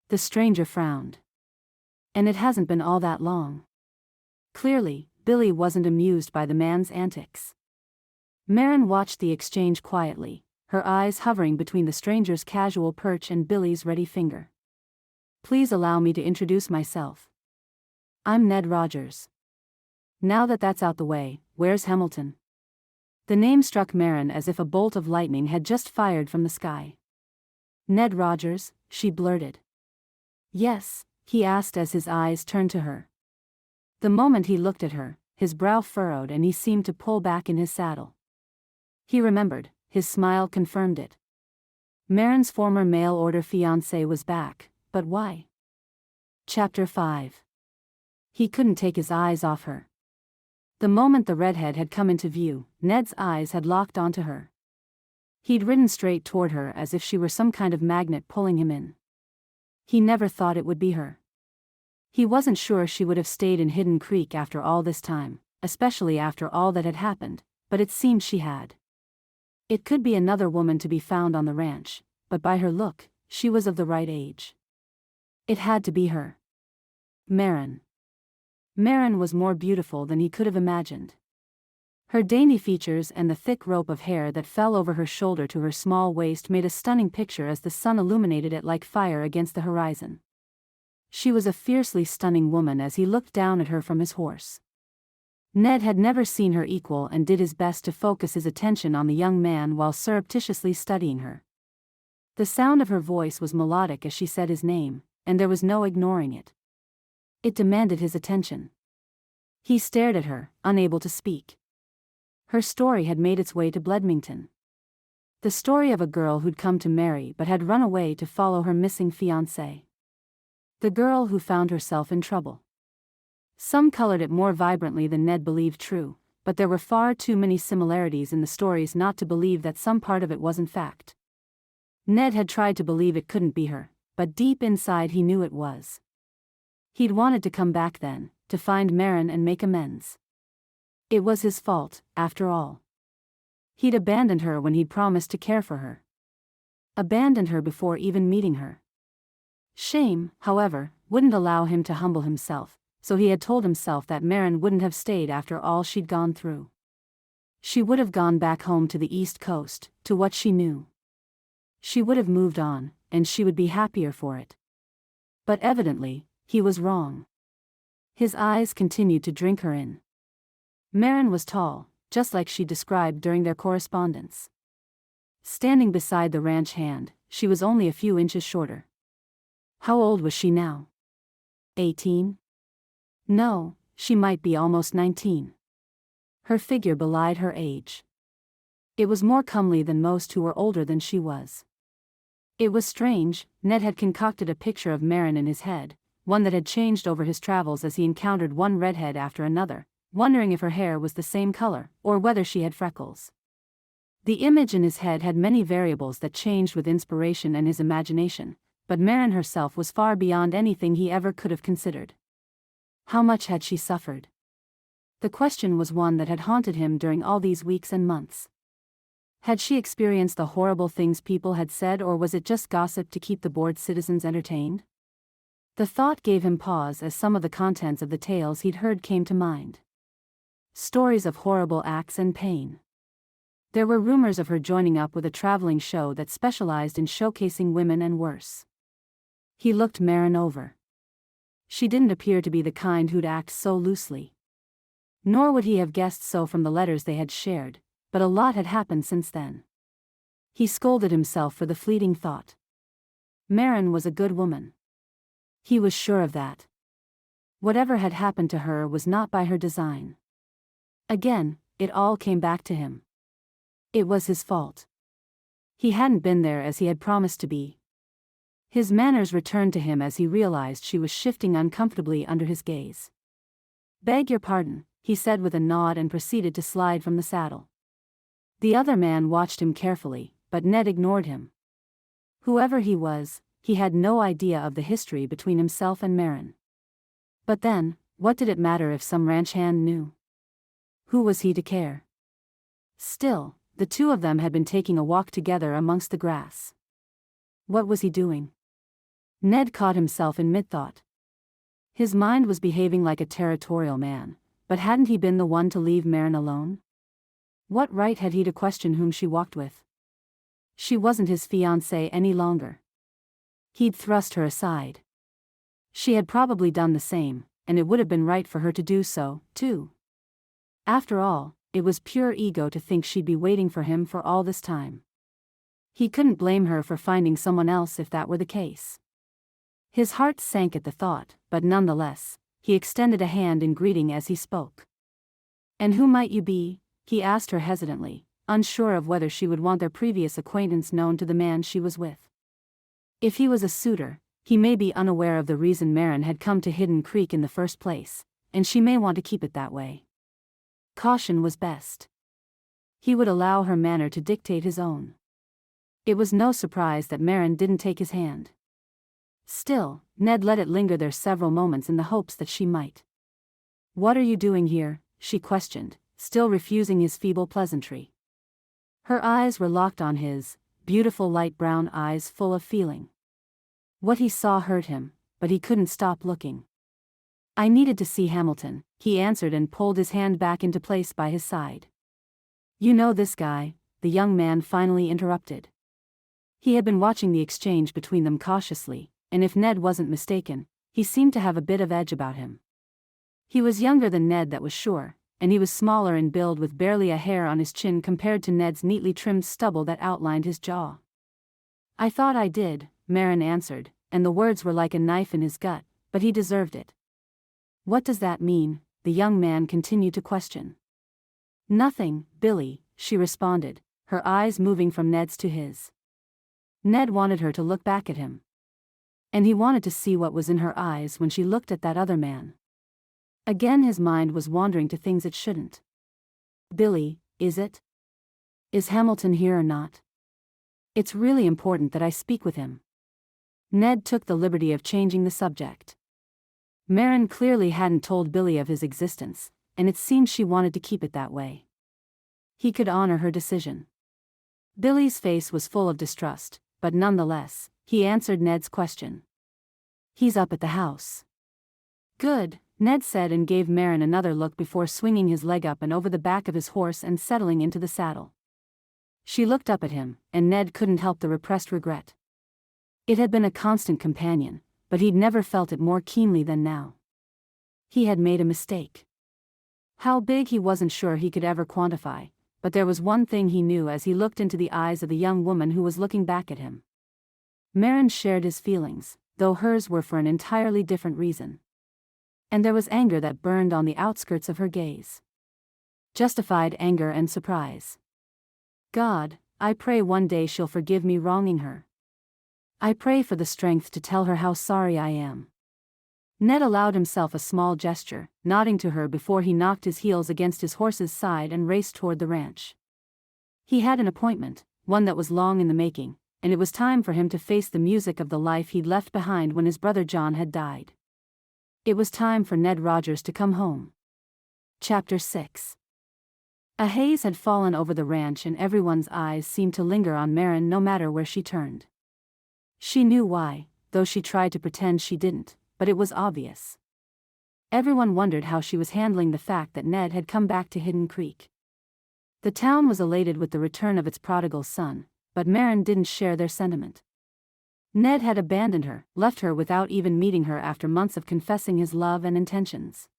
The stranger frowned. And it hasn't been all that long. Clearly, Billy wasn't amused by the man's antics. Marin watched the exchange quietly, her eyes hovering between the stranger's casual perch and Billy's ready finger. Please allow me to introduce myself. I'm Ned Rogers. Now that that's out the way, where's Hamilton? The name struck Marin as if a bolt of lightning had just fired from the sky. Ned Rogers, she blurted. Yes, he asked as his eyes turned to her. The moment he looked at her, his brow furrowed and he seemed to pull back in his saddle. He remembered, his smile confirmed it. Marin's former mail-order fiancé was back, but why? Chapter 5 He couldn't take his eyes off her. The moment the redhead had come into view, Ned's eyes had locked onto her. He'd ridden straight toward her as if she were some kind of magnet pulling him in. He never thought it would be her. He wasn't sure she would have stayed in Hidden Creek after all this time, especially after all that had happened, but it seemed she had. It could be another woman to be found on the ranch, but by her look, she was of the right age. It had to be her. Mairenn. Mairenn was more beautiful than he could have imagined. Her dainty features and the thick rope of hair that fell over her shoulder to her small waist made a stunning picture as the sun illuminated it like fire against the horizon. She was a fiercely stunning woman as he looked down at her from his horse. Ned had never seen her equal and did his best to focus his attention on the young man while surreptitiously studying her. The sound of her voice was melodic as she said his name, and there was no ignoring it. It demanded his attention. He stared at her, unable to speak. Her story had made its way to Bledmington. The story of a girl who'd come to marry but had run away to follow her missing fiancé. The girl who found herself in trouble. Some colored it more vibrantly than Ned believed true, but there were far too many similarities in the stories not to believe that some part of it wasn't fact. Ned had tried to believe it couldn't be her, but deep inside he knew it was. He'd wanted to come back then, to find Marin and make amends. It was his fault, after all. He'd abandoned her when he'd promised to care for her. Abandoned her before even meeting her. Shame, however, wouldn't allow him to humble himself, so he had told himself that Marin wouldn't have stayed after all she'd gone through. She would have gone back home to the East Coast, to what she knew. She would have moved on, and she would be happier for it. But evidently, he was wrong. His eyes continued to drink her in. Marin was tall, just like she described during their correspondence. Standing beside the ranch hand, she was only a few inches shorter. How old was she now? 18? No, she might be almost 19. Her figure belied her age. It was more comely than most who were older than she was. It was strange, Ned had concocted a picture of Marin in his head, one that had changed over his travels as he encountered one redhead after another, wondering if her hair was the same color, or whether she had freckles. The image in his head had many variables that changed with inspiration and his imagination, but Marin herself was far beyond anything he ever could have considered. How much had she suffered? The question was one that had haunted him during all these weeks and months. Had she experienced the horrible things people had said, or was it just gossip to keep the bored citizens entertained? The thought gave him pause as some of the contents of the tales he'd heard came to mind. Stories of horrible acts and pain. There were rumors of her joining up with a traveling show that specialized in showcasing women and worse. He looked Marin over. She didn't appear to be the kind who'd act so loosely. Nor would he have guessed so from the letters they had shared, but a lot had happened since then. He scolded himself for the fleeting thought. Marin was a good woman. He was sure of that. Whatever had happened to her was not by her design. Again, it all came back to him. It was his fault. He hadn't been there as he had promised to be. His manners returned to him as he realized she was shifting uncomfortably under his gaze. "Beg your pardon," he said with a nod and proceeded to slide from the saddle. The other man watched him carefully, but Ned ignored him. Whoever he was, he had no idea of the history between himself and Marin. But then, what did it matter if some ranch hand knew? Who was he to care? Still, the two of them had been taking a walk together amongst the grass. What was he doing? Ned caught himself in mid-thought. His mind was behaving like a territorial man, but hadn't he been the one to leave Marin alone? What right had he to question whom she walked with? She wasn't his fiancée any longer. He'd thrust her aside. She had probably done the same, and it would have been right for her to do so, too. After all, it was pure ego to think she'd be waiting for him for all this time. He couldn't blame her for finding someone else if that were the case. His heart sank at the thought, but nonetheless, he extended a hand in greeting as he spoke. "And who might you be?" he asked her hesitantly, unsure of whether she would want their previous acquaintance known to the man she was with. If he was a suitor, He may be unaware of the reason Marin had come to Hidden Creek in the first place, and she may want to keep it that way. Caution was best. He would allow her manner to dictate his own. It was no surprise that Marin didn't take his hand. Still, Ned let it linger there several moments in the hopes that she might. "What are you doing here?" she questioned, still refusing his feeble pleasantry. Her eyes were locked on his, beautiful light brown eyes full of feeling. What he saw hurt him, but he couldn't stop looking. "I needed to see Hamilton," he answered and pulled his hand back into place by his side. "You know this guy?" the young man finally interrupted. He had been watching the exchange between them cautiously, and if Ned wasn't mistaken, he seemed to have a bit of edge about him. He was younger than Ned, that was sure, and he was smaller in build with barely a hair on his chin compared to Ned's neatly trimmed stubble that outlined his jaw. "I thought I did," Marin answered, and the words were like a knife in his gut, but he deserved it. "What does that mean?" the young man continued to question. "Nothing, Billy," she responded, her eyes moving from Ned's to his. Ned wanted her to look back at him. And he wanted to see what was in her eyes when she looked at that other man. Again his mind was wandering to things it shouldn't. "Billy, is it? Is Hamilton here or not? It's really important that I speak with him." Ned took the liberty of changing the subject. Marin clearly hadn't told Billy of his existence, and it seemed she wanted to keep it that way. He could honor her decision. Billy's face was full of distrust, but nonetheless, he answered Ned's question. "He's up at the house." "Good," Ned said and gave Marin another look before swinging his leg up and over the back of his horse and settling into the saddle. She looked up at him, and Ned couldn't help the repressed regret. It had been a constant companion, but he'd never felt it more keenly than now. He had made a mistake. How big he wasn't sure he could ever quantify, but there was one thing he knew as he looked into the eyes of the young woman who was looking back at him. Marin shared his feelings, though hers were for an entirely different reason. And there was anger that burned on the outskirts of her gaze. Justified anger and surprise. "God, I pray one day she'll forgive me wronging her. I pray for the strength to tell her how sorry I am." Ned allowed himself a small gesture, nodding to her before he knocked his heels against his horse's side and raced toward the ranch. He had an appointment, one that was long in the making, and it was time for him to face the music of the life he'd left behind when his brother John had died. It was time for Ned Rogers to come home. Chapter 6. A haze had fallen over the ranch and everyone's eyes seemed to linger on Marin no matter where she turned. She knew why, though she tried to pretend she didn't, but it was obvious. Everyone wondered how she was handling the fact that Ned had come back to Hidden Creek. The town was elated with the return of its prodigal son, but Marin didn't share their sentiment. Ned had abandoned her, left her without even meeting her after months of confessing his love and intentions.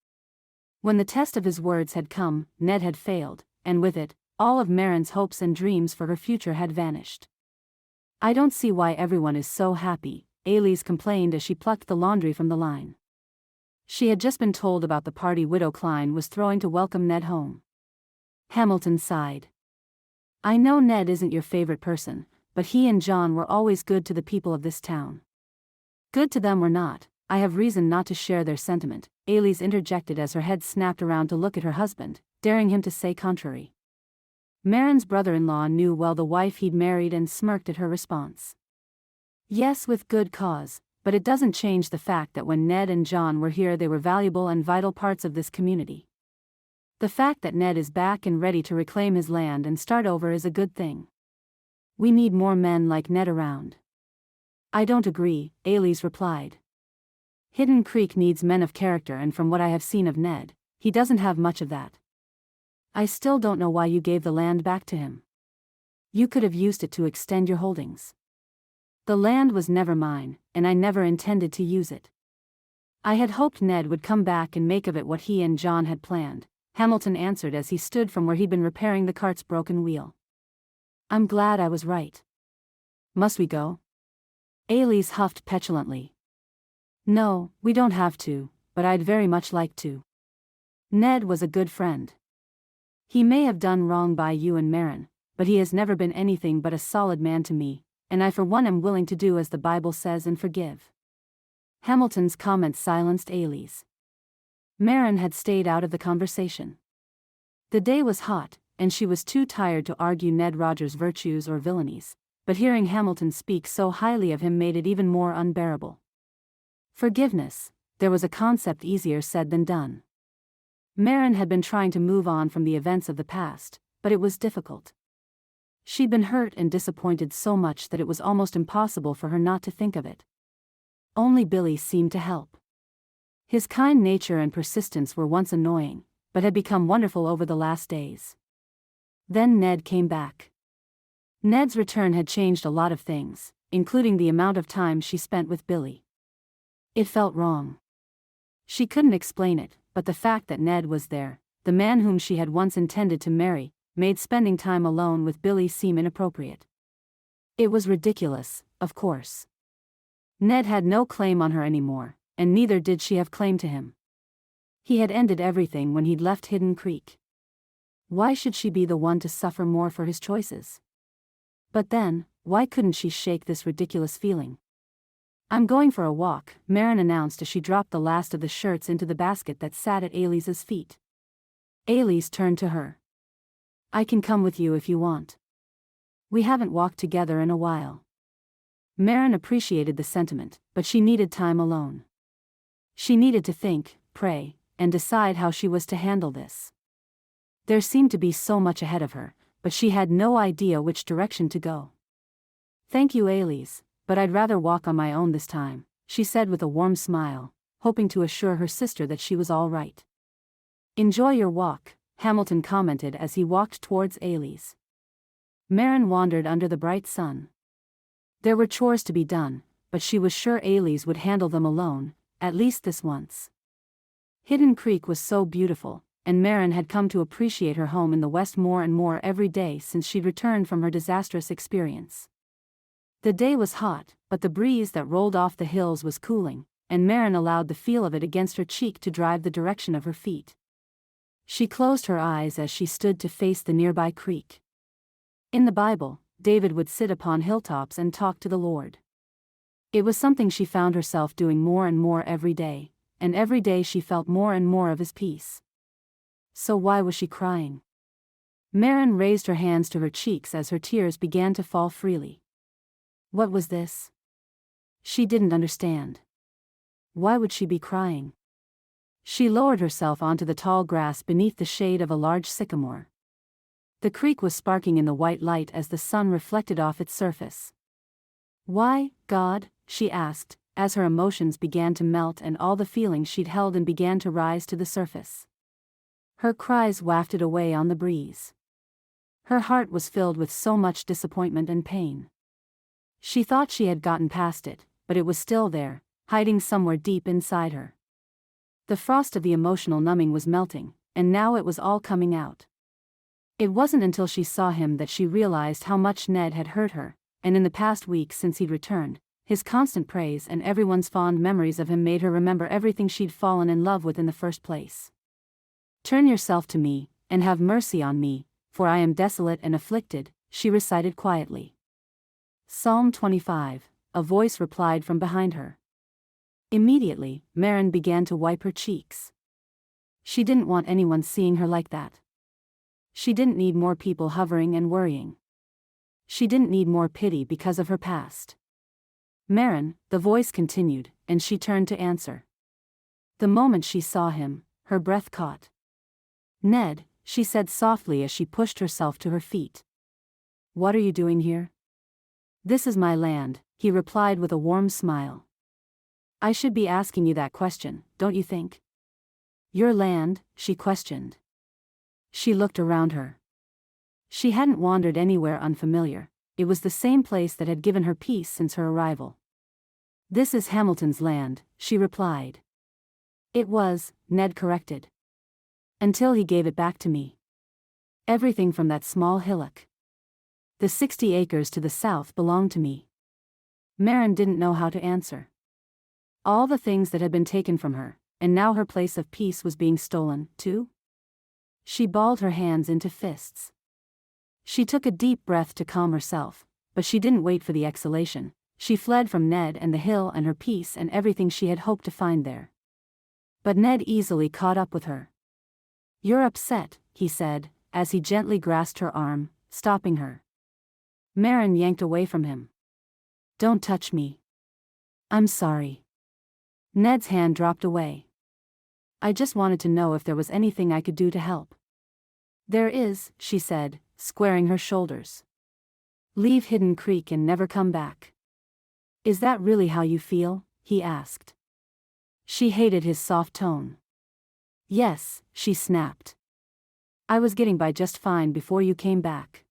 When the test of his words had come, Ned had failed, and with it, all of Marin's hopes and dreams for her future had vanished. "I don't see why everyone is so happy," Elise complained as she plucked the laundry from the line. She had just been told about the party Widow Klein was throwing to welcome Ned home. Hamilton sighed. "I know Ned isn't your favorite person, but he and John were always good to the people of this town." "Good to them or not, I have reason not to share their sentiment," Elise interjected as her head snapped around to look at her husband, daring him to say contrary. Marin's brother-in-law knew well the wife he'd married and smirked at her response. "Yes, with good cause, but it doesn't change the fact that when Ned and John were here they were valuable and vital parts of this community. The fact that Ned is back and ready to reclaim his land and start over is a good thing. We need more men like Ned around." "I don't agree," Elise replied. "Hidden Creek needs men of character, and from what I have seen of Ned, he doesn't have much of that. I still don't know why you gave the land back to him. You could have used it to extend your holdings." "The land was never mine, and I never intended to use it. I had hoped Ned would come back and make of it what he and John had planned," Hamilton answered as he stood from where he'd been repairing the cart's broken wheel. "I'm glad I was right. Must we go?" Elise huffed petulantly. "No, we don't have to, but I'd very much like to. Ned was a good friend. He may have done wrong by you and Marin, but he has never been anything but a solid man to me, and I for one am willing to do as the Bible says and forgive." Hamilton's comments silenced Ailey's. Marin had stayed out of the conversation. The day was hot, and she was too tired to argue Ned Rogers' virtues or villainies, but hearing Hamilton speak so highly of him made it even more unbearable. Forgiveness, there was a concept easier said than done. Marin had been trying to move on from the events of the past, but it was difficult. She'd been hurt and disappointed so much that it was almost impossible for her not to think of it. Only Billy seemed to help. His kind nature and persistence were once annoying, but had become wonderful over the last days. Then Ned came back. Ned's return had changed a lot of things, including the amount of time she spent with Billy. It felt wrong. She couldn't explain it, but the fact that Ned was there, the man whom she had once intended to marry, made spending time alone with Billy seem inappropriate. It was ridiculous, of course. Ned had no claim on her anymore, and neither did she have claim to him. He had ended everything when he'd left Hidden Creek. Why should she be the one to suffer more for his choices? But then, why couldn't she shake this ridiculous feeling? "I'm going for a walk," Marin announced as she dropped the last of the shirts into the basket that sat at Ailey's feet. Ailey turned to her. "I can come with you if you want. We haven't walked together in a while." Marin appreciated the sentiment, but she needed time alone. She needed to think, pray, and decide how she was to handle this. There seemed to be so much ahead of her, but she had no idea which direction to go. "Thank you, Ailey, but I'd rather walk on my own this time," she said with a warm smile, hoping to assure her sister that she was all right. "Enjoy your walk," Hamilton commented as he walked towards Ailey's. Marin wandered under the bright sun. There were chores to be done, but she was sure Ailey's would handle them alone, at least this once. Hidden Creek was so beautiful, and Marin had come to appreciate her home in the West more and more every day since she'd returned from her disastrous experience. The day was hot, but the breeze that rolled off the hills was cooling, and Marin allowed the feel of it against her cheek to drive the direction of her feet. She closed her eyes as she stood to face the nearby creek. In the Bible, David would sit upon hilltops and talk to the Lord. It was something she found herself doing more and more every day, and every day she felt more and more of his peace. So why was she crying? Marin raised her hands to her cheeks as her tears began to fall freely. What was this? She didn't understand. Why would she be crying? She lowered herself onto the tall grass beneath the shade of a large sycamore. The creek was sparkling in the white light as the sun reflected off its surface. "Why, God?" she asked, as her emotions began to melt and all the feelings she'd held in began to rise to the surface. Her cries wafted away on the breeze. Her heart was filled with so much disappointment and pain. She thought she had gotten past it, but it was still there, hiding somewhere deep inside her. The frost of the emotional numbing was melting, and now it was all coming out. It wasn't until she saw him that she realized how much Ned had hurt her, and in the past week since he'd returned, his constant praise and everyone's fond memories of him made her remember everything she'd fallen in love with in the first place. "Turn yourself to me, and have mercy on me, for I am desolate and afflicted," she recited quietly. Psalm 25, a voice replied from behind her. Immediately, Marin began to wipe her cheeks. She didn't want anyone seeing her like that. She didn't need more people hovering and worrying. She didn't need more pity because of her past. "Marin," the voice continued, and she turned to answer. The moment she saw him, her breath caught. "Ned," she said softly as she pushed herself to her feet. "What are you doing here?" "This is my land," he replied with a warm smile. "I should be asking you that question, don't you think?" "Your land?" she questioned. She looked around her. She hadn't wandered anywhere unfamiliar, it was the same place that had given her peace since her arrival. "This is Hamilton's land," she replied. "It was," Ned corrected. "Until he gave it back to me. Everything from that small hillock. The 60 acres to the south belonged to me." Marin didn't know how to answer. All the things that had been taken from her, and now her place of peace was being stolen, too? She balled her hands into fists. She took a deep breath to calm herself, but she didn't wait for the exhalation. She fled from Ned and the hill and her peace and everything she had hoped to find there. But Ned easily caught up with her. "You're upset," he said, as he gently grasped her arm, stopping her. Marin yanked away from him. "Don't touch me. I'm sorry." Ned's hand dropped away. "I just wanted to know if there was anything I could do to help." "There is," she said, squaring her shoulders. "Leave Hidden Creek and never come back." "Is that really how you feel?" he asked. She hated his soft tone. "Yes," she snapped. "I was getting by just fine before you came back."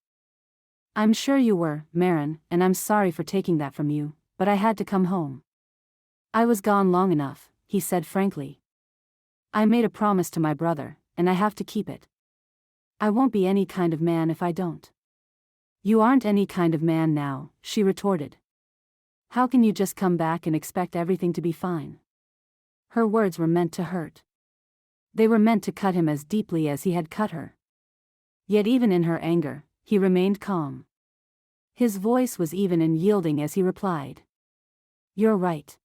"I'm sure you were, Marin, and I'm sorry for taking that from you, but I had to come home." "I was gone long enough," he said frankly. "I made a promise to my brother, and I have to keep it. I won't be any kind of man if I don't." "You aren't any kind of man now," she retorted. "How can you just come back and expect everything to be fine?" Her words were meant to hurt. They were meant to cut him as deeply as he had cut her. Yet even in her anger, he remained calm. His voice was even and yielding as he replied. "You're right.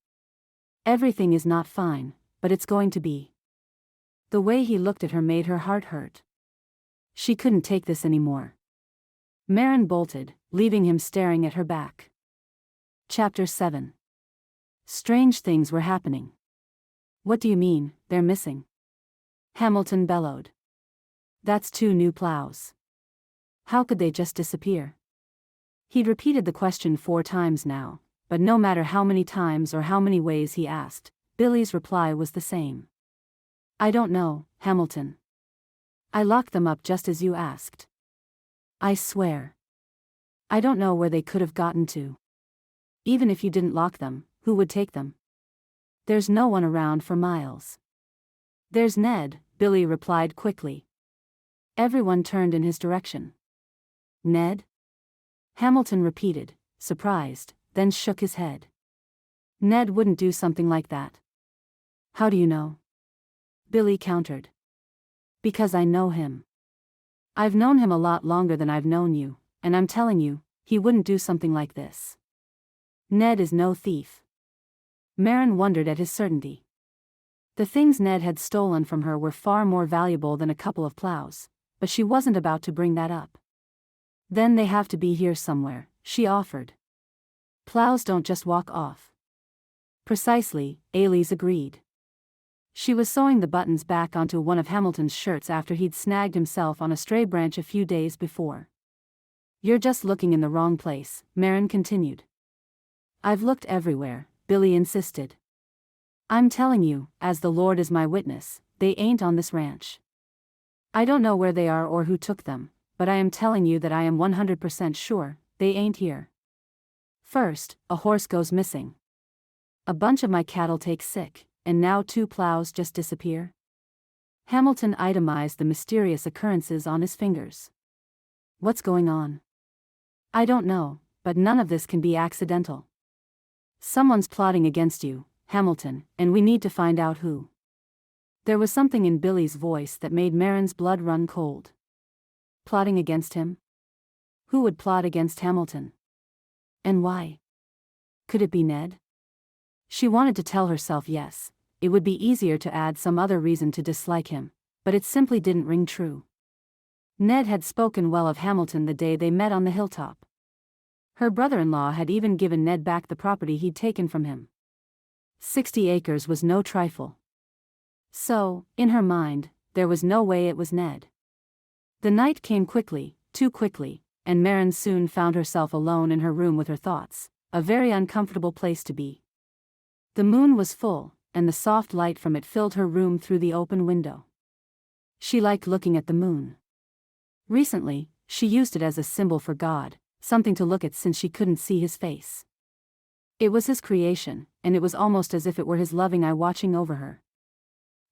Everything is not fine, but it's going to be." The way he looked at her made her heart hurt. She couldn't take this anymore. Marin bolted, leaving him staring at her back. Chapter 7. Strange things were happening. "What do you mean, they're missing?" Hamilton bellowed. "That's 2 new plows. How could they just disappear?" He'd repeated the question 4 times now, but no matter how many times or how many ways he asked, Billy's reply was the same. "I don't know, Hamilton. I locked them up just as you asked. I swear. I don't know where they could have gotten to. Even if you didn't lock them, who would take them? There's no one around for miles." "There's Ned," Billy replied quickly. Everyone turned in his direction. "Ned?" Hamilton repeated, surprised, then shook his head. "Ned wouldn't do something like that." "How do you know?" Billy countered. "Because I know him. I've known him a lot longer than I've known you, and I'm telling you, he wouldn't do something like this. Ned is no thief." Marin wondered at his certainty. The things Ned had stolen from her were far more valuable than a couple of plows, but she wasn't about to bring that up. "Then they have to be here somewhere," she offered. "Plows don't just walk off." "Precisely," Elise agreed. She was sewing the buttons back onto one of Hamilton's shirts after he'd snagged himself on a stray branch a few days before. "You're just looking in the wrong place," Marin continued. "I've looked everywhere," Billy insisted. "I'm telling you, as the Lord is my witness, they ain't on this ranch. I don't know where they are or who took them, but I am telling you that I am 100% sure they ain't here. First, a horse goes missing. A bunch of my cattle take sick, and now 2 plows just disappear." Hamilton itemized the mysterious occurrences on his fingers. "What's going on?" "I don't know, but none of this can be accidental. Someone's plotting against you, Hamilton, and we need to find out who." There was something in Billy's voice that made Marin's blood run cold. Plotting against him? Who would plot against Hamilton? And why? Could it be Ned? She wanted to tell herself yes, it would be easier to add some other reason to dislike him, but it simply didn't ring true. Ned had spoken well of Hamilton the day they met on the hilltop. Her brother-in-law had even given Ned back the property he'd taken from him. 60 acres was no trifle. So, in her mind, there was no way it was Ned. The night came quickly, too quickly, and Marin soon found herself alone in her room with her thoughts, a very uncomfortable place to be. The moon was full, and the soft light from it filled her room through the open window. She liked looking at the moon. Recently, she used it as a symbol for God, something to look at since she couldn't see his face. It was his creation, and it was almost as if it were his loving eye watching over her.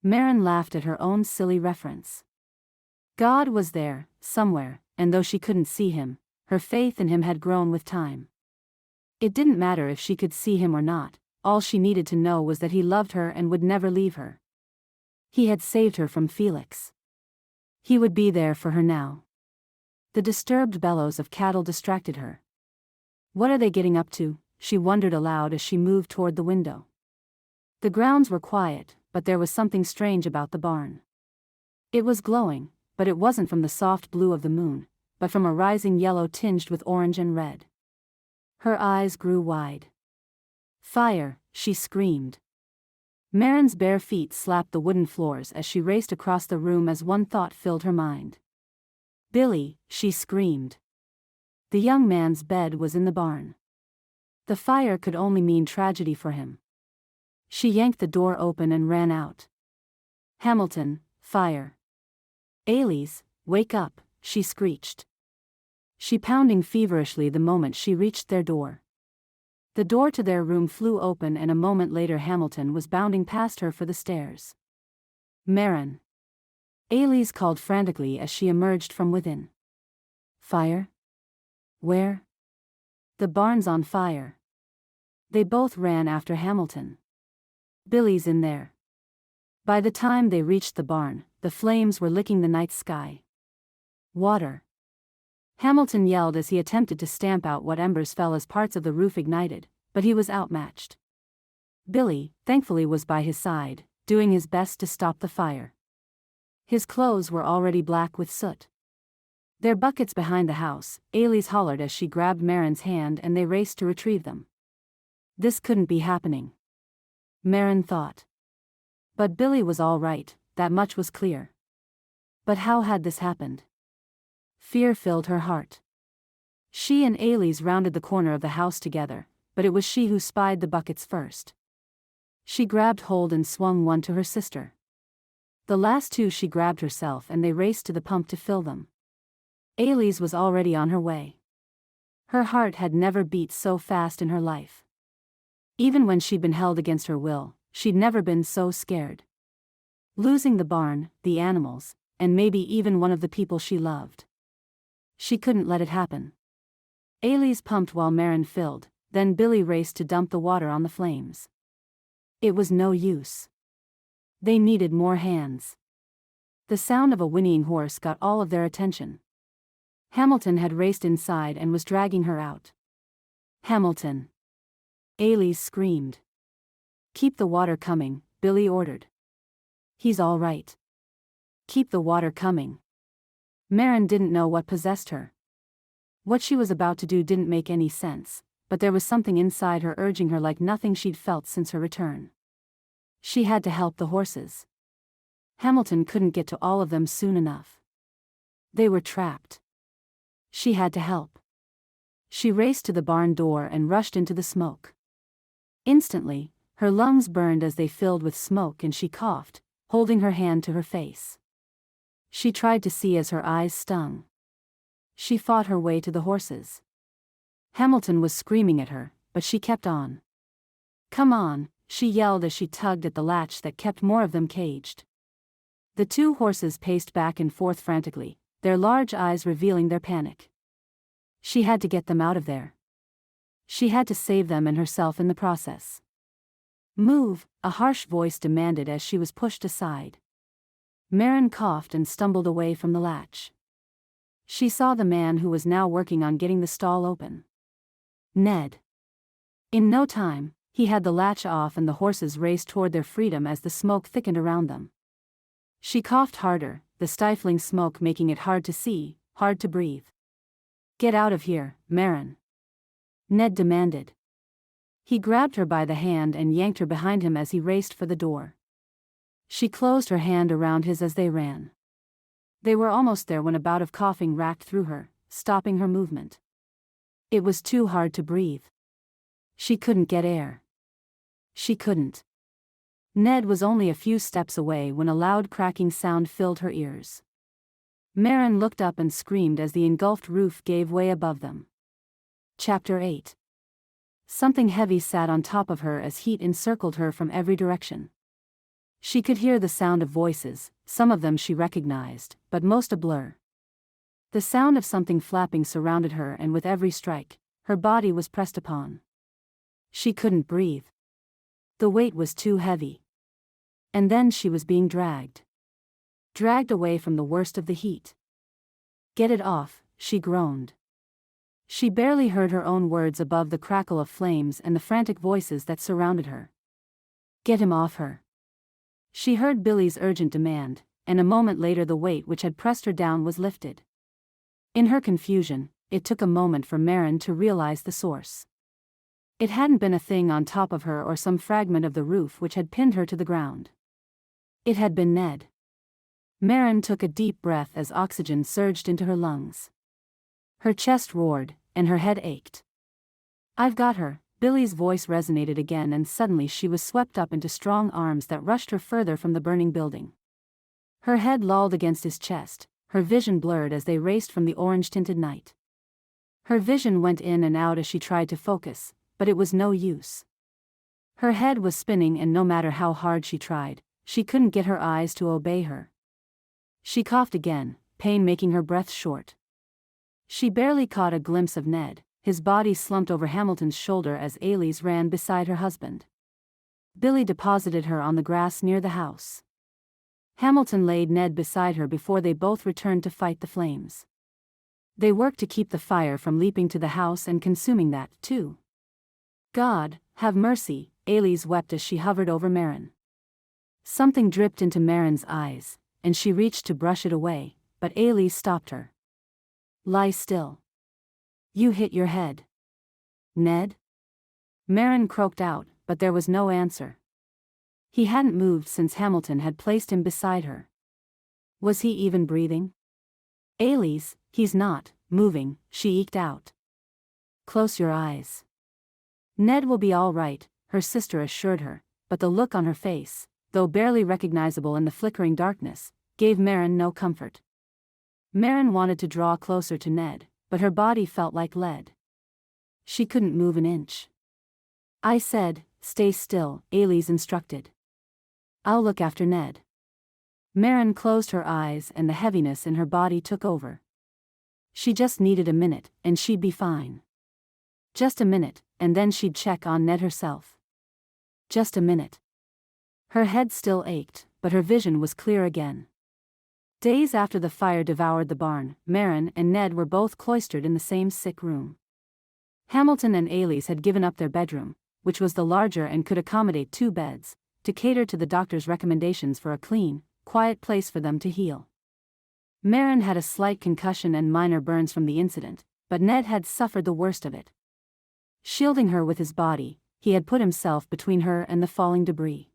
Marin laughed at her own silly reference. God was there, somewhere, and though she couldn't see him, her faith in him had grown with time. It didn't matter if she could see him or not, all she needed to know was that he loved her and would never leave her. He had saved her from Felix. He would be there for her now. The disturbed bellows of cattle distracted her. "What are they getting up to?" she wondered aloud as she moved toward the window. The grounds were quiet, but there was something strange about the barn. It was glowing, but it wasn't from the soft blue of the moon, but from a rising yellow tinged with orange and red. Her eyes grew wide. "Fire!" she screamed. Mairen's bare feet slapped the wooden floors as she raced across the room as one thought filled her mind. "Billy!" she screamed. The young man's bed was in the barn. The fire could only mean tragedy for him. She yanked the door open and ran out. "Hamilton, fire! Elise, wake up!" she screeched. She pounding feverishly the moment she reached their door. The door to their room flew open and a moment later Hamilton was bounding past her for the stairs. "Marin!" Elise called frantically as she emerged from within. "Fire? Where?" "The barn's on fire." They both ran after Hamilton. "Billy's in there." By the time they reached the barn, the flames were licking the night sky. "Water!" Hamilton yelled as he attempted to stamp out what embers fell as parts of the roof ignited, but he was outmatched. Billy, thankfully, was by his side, doing his best to stop the fire. His clothes were already black with soot. "Their buckets behind the house," Elise hollered as she grabbed Mairen's hand and they raced to retrieve them. This couldn't be happening, Marin thought. But Billy was all right, that much was clear. But how had this happened? Fear filled her heart. She and Elise rounded the corner of the house together, but it was she who spied the buckets first. She grabbed hold and swung one to her sister. The last two she grabbed herself and they raced to the pump to fill them. Elise was already on her way. Her heart had never beat so fast in her life. Even when she'd been held against her will, she'd never been so scared. Losing the barn, the animals, and maybe even one of the people she loved. She couldn't let it happen. Elise pumped while Marin filled, then Billy raced to dump the water on the flames. It was no use. They needed more hands. The sound of a whinnying horse got all of their attention. Hamilton had raced inside and was dragging her out. "Hamilton!" Elise screamed. "Keep the water coming," Billy ordered. "He's all right." "Keep the water coming." Marin didn't know what possessed her. What she was about to do didn't make any sense, but there was something inside her urging her like nothing she'd felt since her return. She had to help the horses. Hamilton couldn't get to all of them soon enough. They were trapped. She had to help. She raced to the barn door and rushed into the smoke. Instantly, her lungs burned as they filled with smoke and she coughed, holding her hand to her face. She tried to see as her eyes stung. She fought her way to the horses. Hamilton was screaming at her, but she kept on. "Come on," she yelled as she tugged at the latch that kept more of them caged. The two horses paced back and forth frantically, their large eyes revealing their panic. She had to get them out of there. She had to save them and herself in the process. "Move," a harsh voice demanded as she was pushed aside. Marin coughed and stumbled away from the latch. She saw the man who was now working on getting the stall open. Ned. In no time, he had the latch off and the horses raced toward their freedom as the smoke thickened around them. She coughed harder, the stifling smoke making it hard to see, hard to breathe. "Get out of here, Marin," Ned demanded. He grabbed her by the hand and yanked her behind him as he raced for the door. She closed her hand around his as they ran. They were almost there when a bout of coughing racked through her, stopping her movement. It was too hard to breathe. She couldn't get air. She couldn't. Ned was only a few steps away when a loud cracking sound filled her ears. Marin looked up and screamed as the engulfed roof gave way above them. Chapter 8. Something heavy sat on top of her as heat encircled her from every direction. She could hear the sound of voices, some of them she recognized, but most a blur. The sound of something flapping surrounded her and with every strike, her body was pressed upon. She couldn't breathe. The weight was too heavy. And then she was being dragged. Dragged away from the worst of the heat. "Get it off," she groaned. She barely heard her own words above the crackle of flames and the frantic voices that surrounded her. Get him off her. She heard Billy's urgent demand, and a moment later the weight which had pressed her down was lifted. In her confusion, it took a moment for Marin to realize the source. It hadn't been a thing on top of her or some fragment of the roof which had pinned her to the ground. It had been Ned. Marin took a deep breath as oxygen surged into her lungs. Her chest roared, and her head ached. I've got her. Billy's voice resonated again, and suddenly she was swept up into strong arms that rushed her further from the burning building. Her head lolled against his chest, her vision blurred as they raced from the orange-tinted night. Her vision went in and out as she tried to focus, but it was no use. Her head was spinning, and no matter how hard she tried, she couldn't get her eyes to obey her. She coughed again, pain making her breath short. She barely caught a glimpse of Ned, his body slumped over Hamilton's shoulder as Elise ran beside her husband. Billy deposited her on the grass near the house. Hamilton laid Ned beside her before they both returned to fight the flames. They worked to keep the fire from leaping to the house and consuming that, too. God, have mercy, Elise wept as she hovered over Marin. Something dripped into Marin's eyes, and she reached to brush it away, but Elise stopped her. Lie still. You hit your head. Ned? Marin croaked out, but there was no answer. He hadn't moved since Hamilton had placed him beside her. Was he even breathing? Elise, he's not moving, she eked out. Close your eyes. Ned will be all right, her sister assured her, but the look on her face, though barely recognizable in the flickering darkness, gave Marin no comfort. Marin wanted to draw closer to Ned, but her body felt like lead. She couldn't move an inch. I said, stay still, Elise instructed. I'll look after Ned. Marin closed her eyes and the heaviness in her body took over. She just needed a minute, and she'd be fine. Just a minute, and then she'd check on Ned herself. Just a minute. Her head still ached, but her vision was clear again. Days after the fire devoured the barn, Marin and Ned were both cloistered in the same sick room. Hamilton and Elise had given up their bedroom, which was the larger and could accommodate 2 beds, to cater to the doctor's recommendations for a clean, quiet place for them to heal. Marin had a slight concussion and minor burns from the incident, but Ned had suffered the worst of it. Shielding her with his body, he had put himself between her and the falling debris.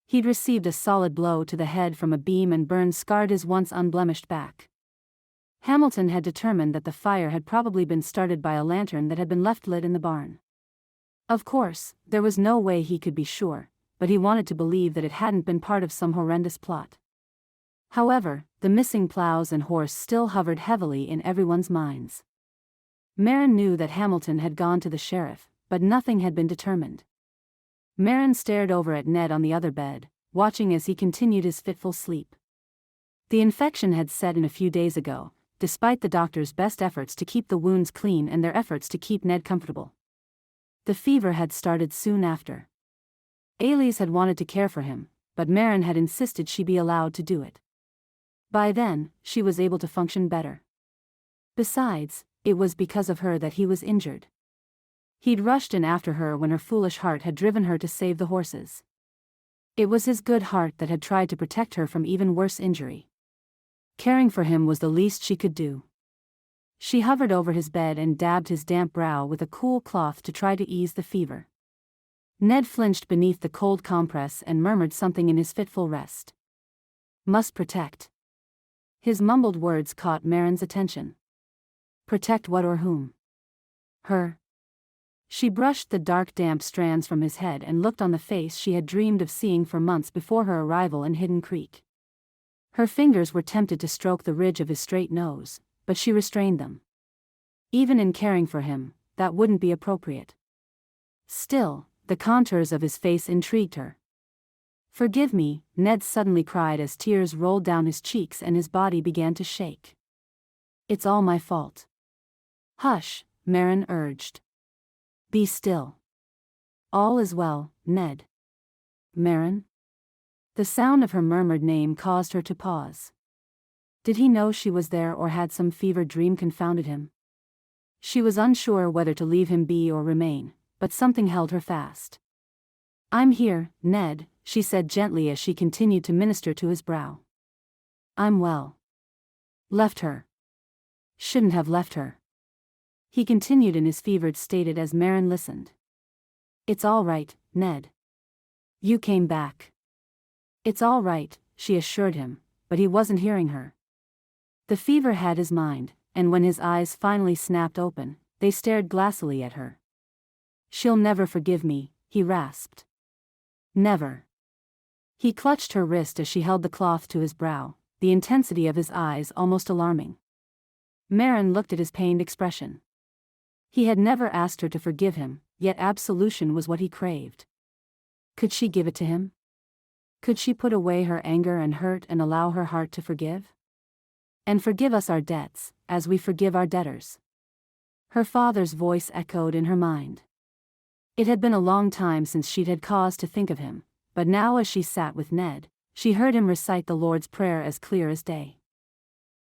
He'd received a solid blow to the head from a beam and burns scarred his once unblemished back. Hamilton had determined that the fire had probably been started by a lantern that had been left lit in the barn. Of course, there was no way he could be sure, but he wanted to believe that it hadn't been part of some horrendous plot. However, the missing plows and horse still hovered heavily in everyone's minds. Marin knew that Hamilton had gone to the sheriff, but nothing had been determined. Marin stared over at Ned on the other bed, watching as he continued his fitful sleep. The infection had set in a few days ago, despite the doctor's best efforts to keep the wounds clean and their efforts to keep Ned comfortable. The fever had started soon after. Elise had wanted to care for him, but Marin had insisted she be allowed to do it. By then, she was able to function better. Besides, it was because of her that he was injured. He'd rushed in after her when her foolish heart had driven her to save the horses. It was his good heart that had tried to protect her from even worse injury. Caring for him was the least she could do. She hovered over his bed and dabbed his damp brow with a cool cloth to try to ease the fever. Ned flinched beneath the cold compress and murmured something in his fitful rest. Must protect. His mumbled words caught Marin's attention. Protect what or whom? Her. She brushed the dark damp strands from his head and looked on the face she had dreamed of seeing for months before her arrival in Hidden Creek. Her fingers were tempted to stroke the ridge of his straight nose, but she restrained them. Even in caring for him, that wouldn't be appropriate. Still, the contours of his face intrigued her. Forgive me, Ned suddenly cried as tears rolled down his cheeks and his body began to shake. It's all my fault. Hush, Marin urged. Be still. All is well, Ned. Marin? The sound of her murmured name caused her to pause. Did he know she was there or had some fevered dream confounded him? She was unsure whether to leave him be or remain, but something held her fast. "I'm here, Ned," she said gently as she continued to minister to his brow. "I'm well." "Left her. Shouldn't have left her," he continued in his fevered state as Marin listened. "It's all right, Ned. You came back." "It's all right," she assured him, but he wasn't hearing her. The fever had his mind, and when his eyes finally snapped open, they stared glassily at her. "She'll never forgive me," he rasped. "Never." He clutched her wrist as she held the cloth to his brow, the intensity of his eyes almost alarming. Marin looked at his pained expression. He had never asked her to forgive him, yet absolution was what he craved. Could she give it to him? Could she put away her anger and hurt and allow her heart to forgive? "And forgive us our debts, as we forgive our debtors." Her father's voice echoed in her mind. It had been a long time since she'd had cause to think of him, but now as she sat with Ned, she heard him recite the Lord's Prayer as clear as day.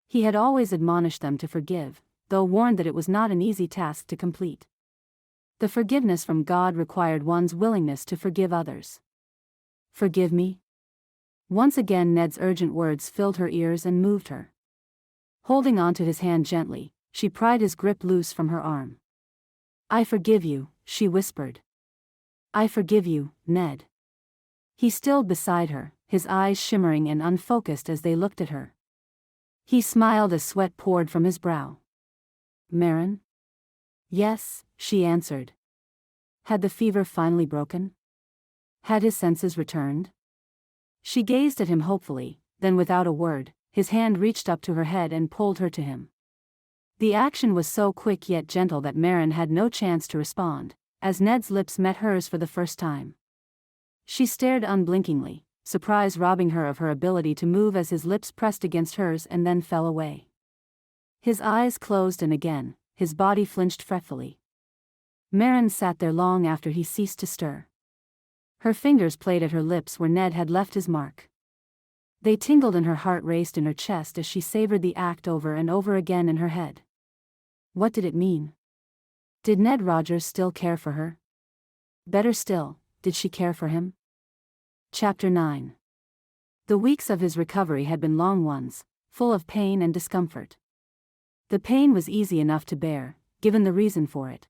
He had always admonished them to forgive, though warned that it was not an easy task to complete. The forgiveness from God required one's willingness to forgive others. "Forgive me?" Once again Ned's urgent words filled her ears and moved her. Holding onto his hand gently, she pried his grip loose from her arm. "I forgive you," she whispered. "I forgive you, Ned." He stilled beside her, his eyes shimmering and unfocused as they looked at her. He smiled as sweat poured from his brow. "Marin?" "Yes," she answered. Had the fever finally broken? Had his senses returned? She gazed at him hopefully, then without a word, his hand reached up to her head and pulled her to him. The action was so quick yet gentle that Marin had no chance to respond, as Ned's lips met hers for the first time. She stared unblinkingly, surprise robbing her of her ability to move as his lips pressed against hers and then fell away. His eyes closed and again, his body flinched fretfully. Marin sat there long after he ceased to stir. Her fingers played at her lips where Ned had left his mark. They tingled and her heart raced in her chest as she savored the act over and over again in her head. What did it mean? Did Ned Rogers still care for her? Better still, did she care for him? Chapter 9. The weeks of his recovery had been long ones, full of pain and discomfort. The pain was easy enough to bear, given the reason for it.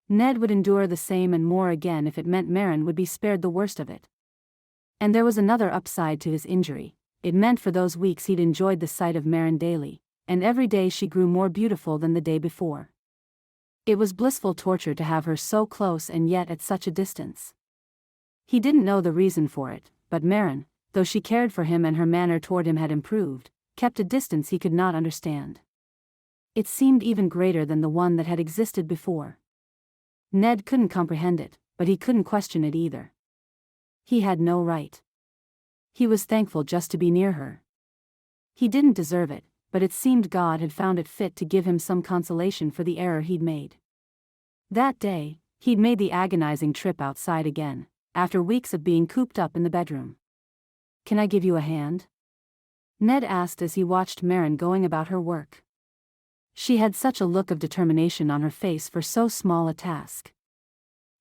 Ned would endure the same and more again if it meant Marin would be spared the worst of it. And there was another upside to his injury. It meant for those weeks he'd enjoyed the sight of Marin daily, and every day she grew more beautiful than the day before. It was blissful torture to have her so close and yet at such a distance. He didn't know the reason for it, but Marin, though she cared for him and her manner toward him had improved, kept a distance he could not understand. It seemed even greater than the one that had existed before. Ned couldn't comprehend it, but he couldn't question it either. He had no right. He was thankful just to be near her. He didn't deserve it, but it seemed God had found it fit to give him some consolation for the error he'd made. That day, he'd made the agonizing trip outside again, after weeks of being cooped up in the bedroom. "Can I give you a hand?" Ned asked as he watched Marin going about her work. She had such a look of determination on her face for so small a task.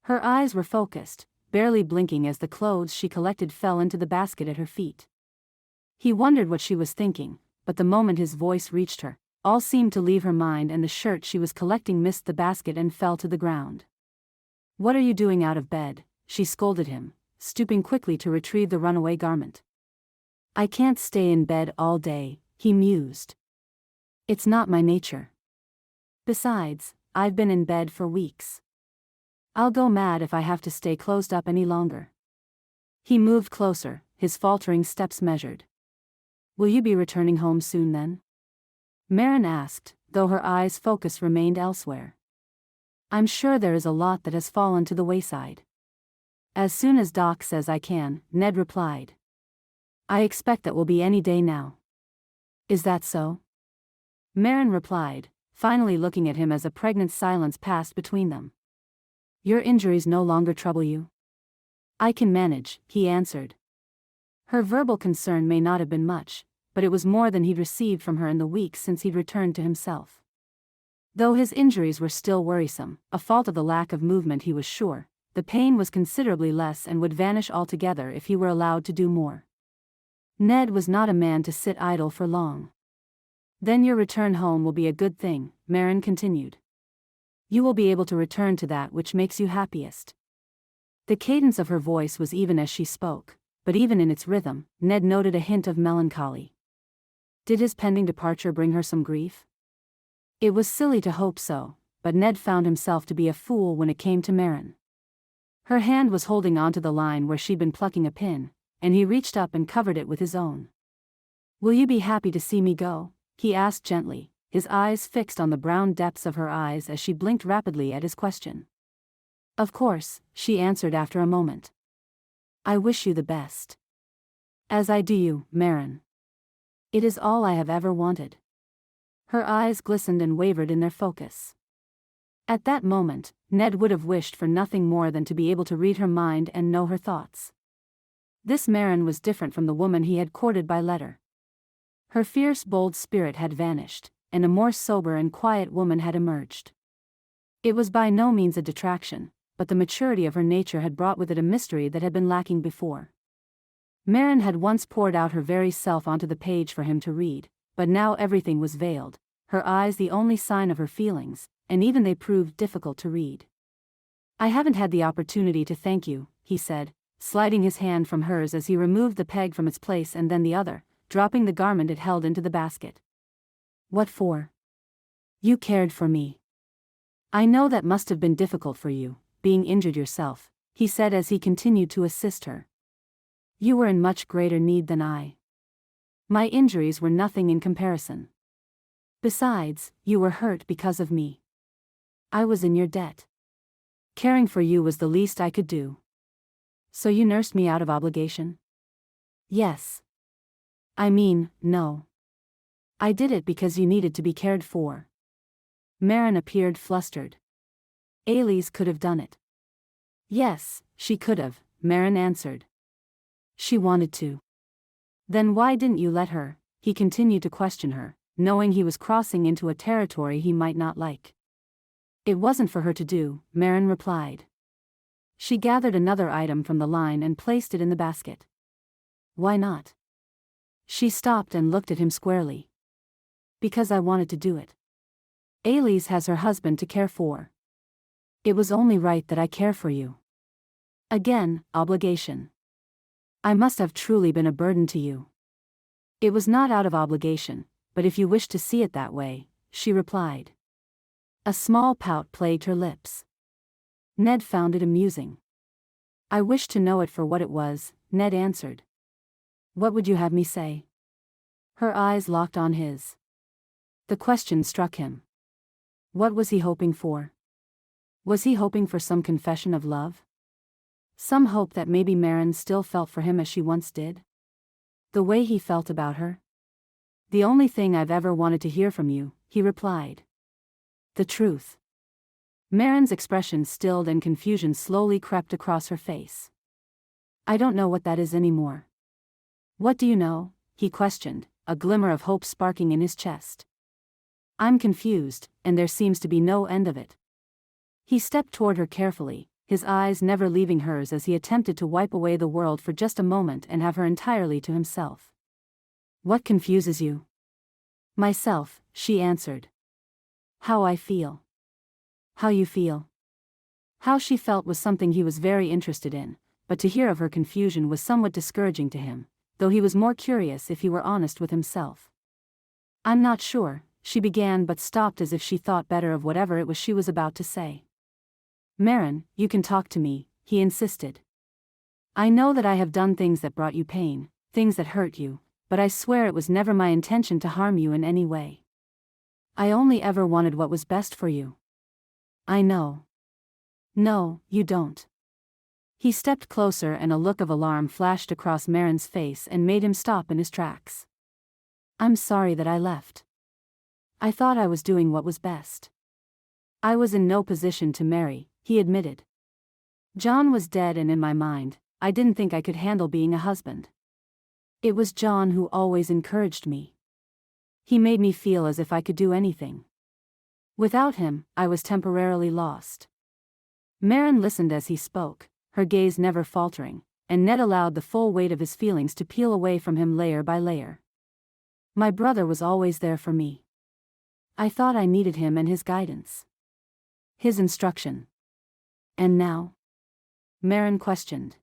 Her eyes were focused, barely blinking as the clothes she collected fell into the basket at her feet. He wondered what she was thinking, but the moment his voice reached her, all seemed to leave her mind and the shirt she was collecting missed the basket and fell to the ground. "What are you doing out of bed?" she scolded him, stooping quickly to retrieve the runaway garment. "I can't stay in bed all day," he mused. "It's not my nature. Besides, I've been in bed for weeks. I'll go mad if I have to stay closed up any longer." He moved closer, his faltering steps measured. "Will you be returning home soon then?" Marin asked, though her eyes' focus remained elsewhere. "I'm sure there is a lot that has fallen to the wayside." "As soon as Doc says I can," Ned replied. "I expect that will be any day now." "Is that so?" Marin replied, finally looking at him as a pregnant silence passed between them. "Your injuries no longer trouble you?" "I can manage," he answered. Her verbal concern may not have been much, but it was more than he'd received from her in the weeks since he'd returned to himself. Though his injuries were still worrisome, a fault of the lack of movement he was sure, the pain was considerably less and would vanish altogether if he were allowed to do more. Ned was not a man to sit idle for long. Then your return home will be a good thing, Marin continued. You will be able to return to that which makes you happiest. The cadence of her voice was even as she spoke, but even in its rhythm, Ned noted a hint of melancholy. Did his pending departure bring her some grief? It was silly to hope so, but Ned found himself to be a fool when it came to Marin. Her hand was holding onto the line where she'd been plucking a pin, and he reached up and covered it with his own. Will you be happy to see me go? He asked gently, his eyes fixed on the brown depths of her eyes as she blinked rapidly at his question. Of course, she answered after a moment. I wish you the best. As I do you, Marin. It is all I have ever wanted. Her eyes glistened and wavered in their focus. At that moment, Ned would have wished for nothing more than to be able to read her mind and know her thoughts. This Marin was different from the woman he had courted by letter. Her fierce, bold spirit had vanished, and a more sober and quiet woman had emerged. It was by no means a detraction, but the maturity of her nature had brought with it a mystery that had been lacking before. Marin had once poured out her very self onto the page for him to read, but now everything was veiled, her eyes the only sign of her feelings, and even they proved difficult to read. I haven't had the opportunity to thank you, he said, sliding his hand from hers as he removed the peg from its place and then the other, dropping the garment it held into the basket. What for? You cared for me. I know that must have been difficult for you, being injured yourself, he said as he continued to assist her. You were in much greater need than I. My injuries were nothing in comparison. Besides, you were hurt because of me. I was in your debt. Caring for you was the least I could do. So you nursed me out of obligation? Yes. I mean, no. I did it because you needed to be cared for. Marin appeared flustered. Elise could have done it. Yes, she could have, Marin answered. She wanted to. Then why didn't you let her? He continued to question her, knowing he was crossing into a territory he might not like. It wasn't for her to do, Marin replied. She gathered another item from the line and placed it in the basket. Why not? She stopped and looked at him squarely. Because I wanted to do it. Elise has her husband to care for. It was only right that I care for you. Again, obligation. I must have truly been a burden to you. It was not out of obligation, but if you wish to see it that way, she replied. A small pout plagued her lips. Ned found it amusing. I wish to know it for what it was, Ned answered. What would you have me say? Her eyes locked on his. The question struck him. What was he hoping for? Was he hoping for some confession of love? Some hope that maybe Marin still felt for him as she once did? The way he felt about her? The only thing I've ever wanted to hear from you, he replied. The truth. Marin's expression stilled and confusion slowly crept across her face. I don't know what that is anymore. What do you know? He questioned, a glimmer of hope sparking in his chest. I'm confused, and there seems to be no end of it. He stepped toward her carefully, his eyes never leaving hers as he attempted to wipe away the world for just a moment and have her entirely to himself. What confuses you? Myself, she answered. How I feel. How you feel. How she felt was something he was very interested in, but to hear of her confusion was somewhat discouraging to him, though he was more curious if he were honest with himself. I'm not sure, she began but stopped as if she thought better of whatever it was she was about to say. Marin, you can talk to me, he insisted. I know that I have done things that brought you pain, things that hurt you, but I swear it was never my intention to harm you in any way. I only ever wanted what was best for you. I know. No, you don't. He stepped closer and a look of alarm flashed across Marin's face and made him stop in his tracks. I'm sorry that I left. I thought I was doing what was best. I was in no position to marry, he admitted. John was dead and in my mind, I didn't think I could handle being a husband. It was John who always encouraged me. He made me feel as if I could do anything. Without him, I was temporarily lost. Marin listened as he spoke, her gaze never faltering, and Ned allowed the full weight of his feelings to peel away from him layer by layer. My brother was always there for me. I thought I needed him and his guidance. His instruction. And now? Marin questioned.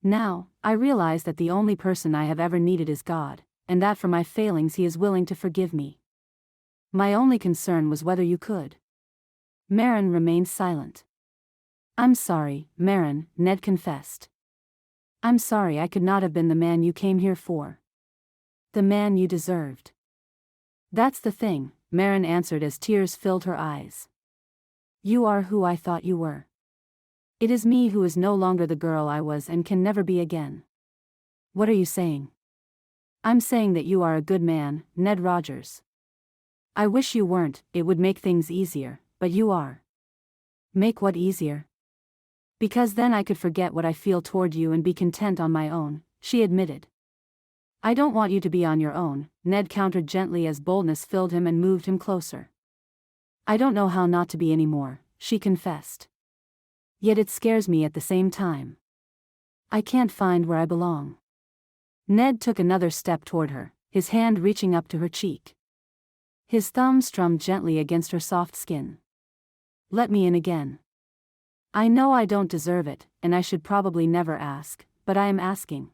Now, I realize that the only person I have ever needed is God, and that for my failings He is willing to forgive me. My only concern was whether you could. Marin remained silent. I'm sorry, Marin, Ned confessed. I'm sorry I could not have been the man you came here for. The man you deserved. That's the thing, Marin answered as tears filled her eyes. You are who I thought you were. It is me who is no longer the girl I was and can never be again. What are you saying? I'm saying that you are a good man, Ned Rogers. I wish you weren't, it would make things easier, but you are. Make what easier? Because then I could forget what I feel toward you and be content on my own, she admitted. I don't want you to be on your own, Ned countered gently as boldness filled him and moved him closer. I don't know how not to be anymore, she confessed. Yet it scares me at the same time. I can't find where I belong. Ned took another step toward her, his hand reaching up to her cheek. His thumb strummed gently against her soft skin. Let me in again. I know I don't deserve it, and I should probably never ask, but I am asking.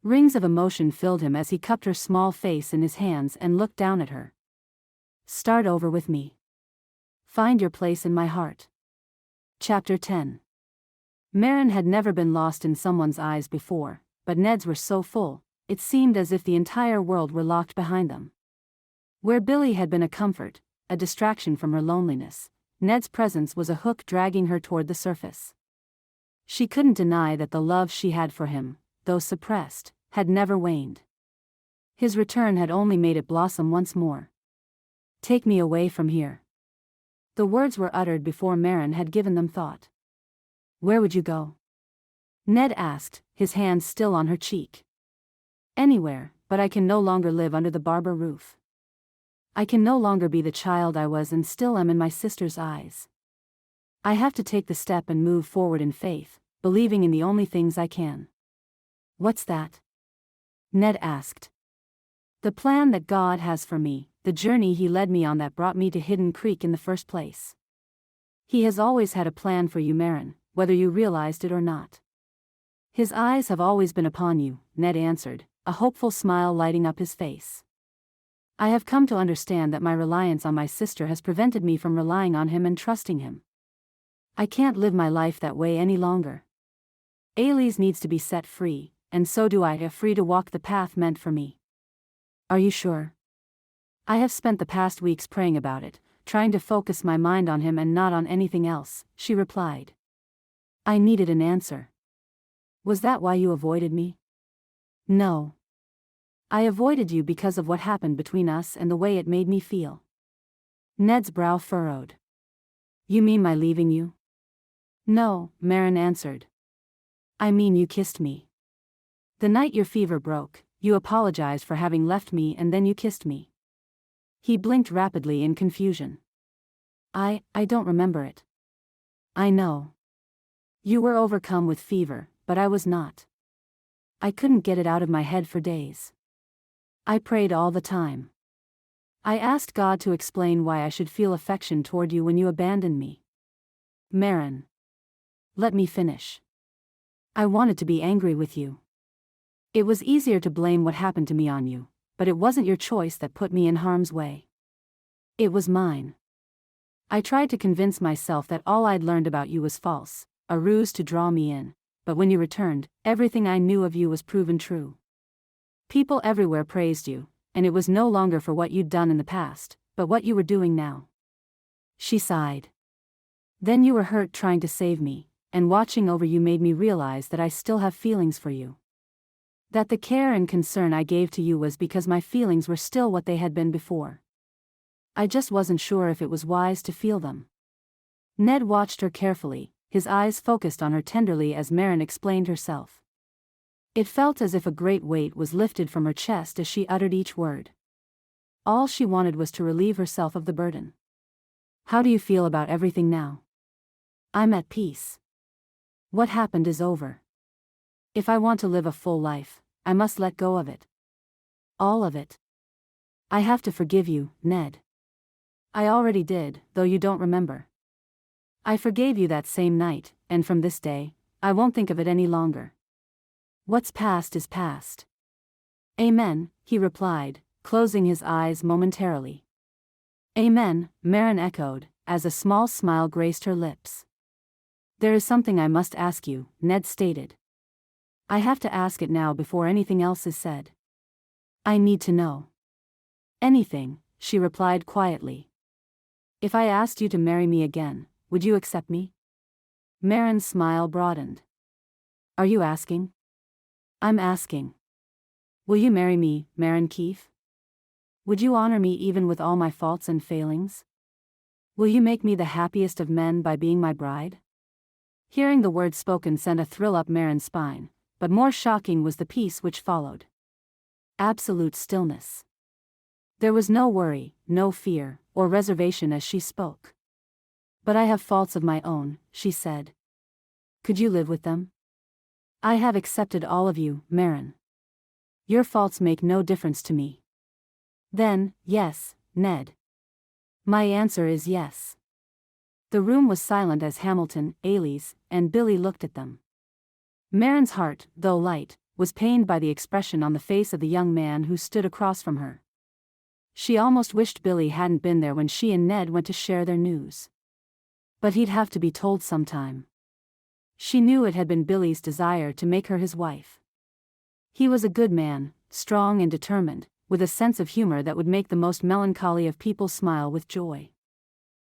Rings of emotion filled him as he cupped her small face in his hands and looked down at her. Start over with me. Find your place in my heart. Chapter 10. Marin had never been lost in someone's eyes before, but Ned's were so full, it seemed as if the entire world were locked behind them. Where Billy had been a comfort, a distraction from her loneliness, Ned's presence was a hook dragging her toward the surface. She couldn't deny that the love she had for him, though suppressed, had never waned. His return had only made it blossom once more. Take me away from here. The words were uttered before Marin had given them thought. Where would you go? Ned asked, his hand still on her cheek. Anywhere, but I can no longer live under the Barber roof. I can no longer be the child I was and still am in my sister's eyes. I have to take the step and move forward in faith, believing in the only things I can. What's that? Ned asked. The plan that God has for me, the journey He led me on that brought me to Hidden Creek in the first place. He has always had a plan for you, Marin, whether you realized it or not. His eyes have always been upon you, Ned answered, a hopeful smile lighting up his face. I have come to understand that my reliance on my sister has prevented me from relying on Him and trusting Him. I can't live my life that way any longer. Elise needs to be set free, and so do I, free to walk the path meant for me. Are you sure? I have spent the past weeks praying about it, trying to focus my mind on Him and not on anything else, she replied. I needed an answer. Was that why you avoided me? No. I avoided you because of what happened between us and the way it made me feel. Ned's brow furrowed. You mean my leaving you? No, Marin answered. I mean you kissed me. The night your fever broke, you apologized for having left me and then you kissed me. He blinked rapidly in confusion. I don't remember it. I know. You were overcome with fever, but I was not. I couldn't get it out of my head for days. I prayed all the time. I asked God to explain why I should feel affection toward you when you abandoned me. Marin. Let me finish. I wanted to be angry with you. It was easier to blame what happened to me on you, but it wasn't your choice that put me in harm's way. It was mine. I tried to convince myself that all I'd learned about you was false, a ruse to draw me in, but when you returned, everything I knew of you was proven true. People everywhere praised you, and it was no longer for what you'd done in the past, but what you were doing now. She sighed. Then you were hurt trying to save me, and watching over you made me realize that I still have feelings for you. That the care and concern I gave to you was because my feelings were still what they had been before. I just wasn't sure if it was wise to feel them. Ned watched her carefully, his eyes focused on her tenderly as Marin explained herself. It felt as if a great weight was lifted from her chest as she uttered each word. All she wanted was to relieve herself of the burden. How do you feel about everything now? I'm at peace. What happened is over. If I want to live a full life, I must let go of it. All of it. I have to forgive you, Ned. I already did, though you don't remember. I forgave you that same night, and from this day, I won't think of it any longer. What's past is past. Amen, he replied, closing his eyes momentarily. Amen, Marin echoed, as a small smile graced her lips. There is something I must ask you, Ned stated. I have to ask it now before anything else is said. I need to know. Anything, she replied quietly. If I asked you to marry me again, would you accept me? Marin's smile broadened. Are you asking? I'm asking. Will you marry me, Marin Keefe? Would you honor me even with all my faults and failings? Will you make me the happiest of men by being my bride? Hearing the words spoken sent a thrill up Marin's spine, but more shocking was the peace which followed. Absolute stillness. There was no worry, no fear, or reservation as she spoke. But I have faults of my own, she said. Could you live with them? I have accepted all of you, Marin. Your faults make no difference to me. Then, yes, Ned. My answer is yes. The room was silent as Hamilton, Elise, and Billy looked at them. Marin's heart, though light, was pained by the expression on the face of the young man who stood across from her. She almost wished Billy hadn't been there when she and Ned went to share their news. But he'd have to be told sometime. She knew it had been Billy's desire to make her his wife. He was a good man, strong and determined, with a sense of humor that would make the most melancholy of people smile with joy.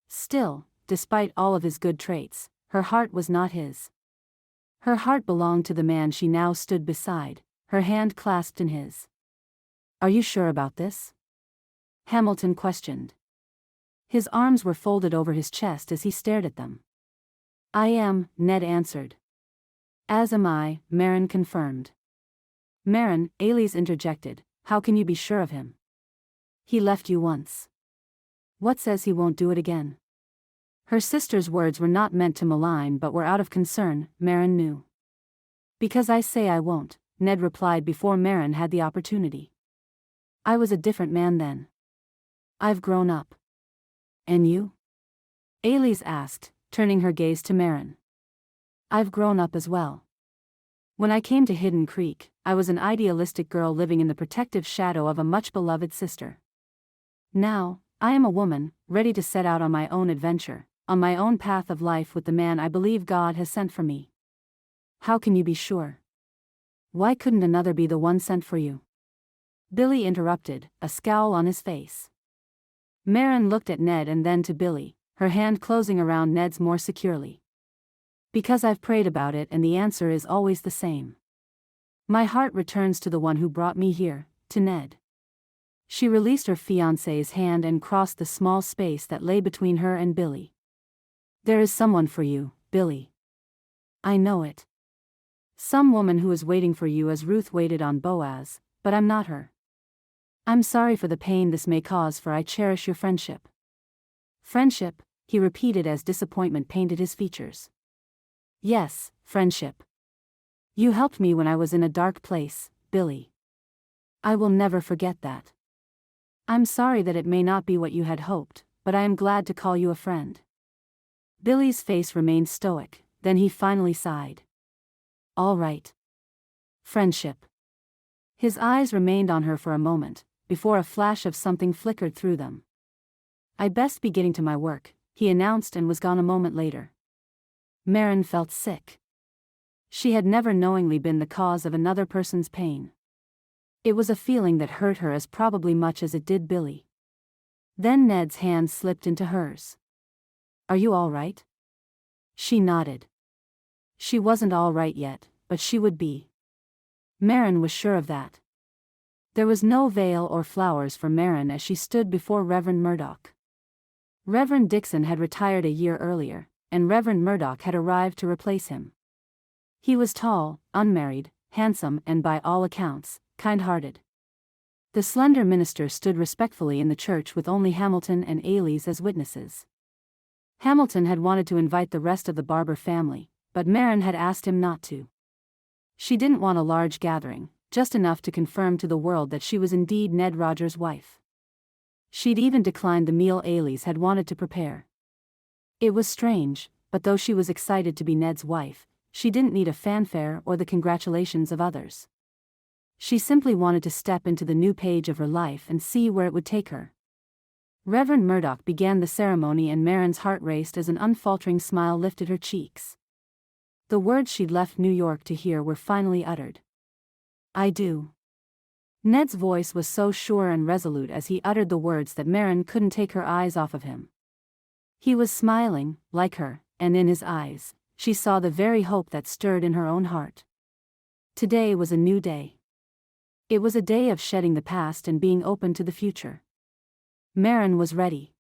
Still, despite all of his good traits, her heart was not his. Her heart belonged to the man she now stood beside, her hand clasped in his. Are you sure about this? Hamilton questioned. His arms were folded over his chest as he stared at them. I am, Ned answered. As am I, Marin confirmed. Marin, Elise interjected, how can you be sure of him? He left you once. What says he won't do it again? Her sister's words were not meant to malign but were out of concern, Marin knew. Because I say I won't, Ned replied before Marin had the opportunity. I was a different man then. I've grown up. And you? Elise asked, turning her gaze to Marin. I've grown up as well. When I came to Hidden Creek, I was an idealistic girl living in the protective shadow of a much-beloved sister. Now, I am a woman, ready to set out on my own adventure, on my own path of life with the man I believe God has sent for me. How can you be sure? Why couldn't another be the one sent for you? Billy interrupted, a scowl on his face. Marin looked at Ned and then to Billy, her hand closing around Ned's more securely. Because I've prayed about it and the answer is always the same. My heart returns to the one who brought me here, to Ned. She released her fiancé's hand and crossed the small space that lay between her and Billy. There is someone for you, Billy. I know it. Some woman who is waiting for you as Ruth waited on Boaz, but I'm not her. I'm sorry for the pain this may cause, for I cherish your friendship. Friendship, he repeated as disappointment painted his features. Yes, friendship. You helped me when I was in a dark place, Billy. I will never forget that. I'm sorry that it may not be what you had hoped, but I am glad to call you a friend. Billy's face remained stoic, then he finally sighed. All right. Friendship. His eyes remained on her for a moment, before a flash of something flickered through them. I best be getting to my work, he announced and was gone a moment later. Marin felt sick. She had never knowingly been the cause of another person's pain. It was a feeling that hurt her as probably much as it did Billy. Then Ned's hand slipped into hers. Are you all right? She nodded. She wasn't all right yet, but she would be. Marin was sure of that. There was no veil or flowers for Marin as she stood before Reverend Murdoch. Reverend Dixon had retired a year earlier, and Reverend Murdoch had arrived to replace him. He was tall, unmarried, handsome and by all accounts, kind-hearted. The slender minister stood respectfully in the church with only Hamilton and Elise as witnesses. Hamilton had wanted to invite the rest of the Barber family, but Marin had asked him not to. She didn't want a large gathering, just enough to confirm to the world that she was indeed Ned Rogers' wife. She'd even declined the meal Ailey's had wanted to prepare. It was strange, but though she was excited to be Ned's wife, she didn't need a fanfare or the congratulations of others. She simply wanted to step into the new page of her life and see where it would take her. Reverend Murdoch began the ceremony, and Marin's heart raced as an unfaltering smile lifted her cheeks. The words she'd left New York to hear were finally uttered. "I do." Ned's voice was so sure and resolute as he uttered the words that Marin couldn't take her eyes off of him. He was smiling, like her, and in his eyes, she saw the very hope that stirred in her own heart. Today was a new day. It was a day of shedding the past and being open to the future. Marin was ready.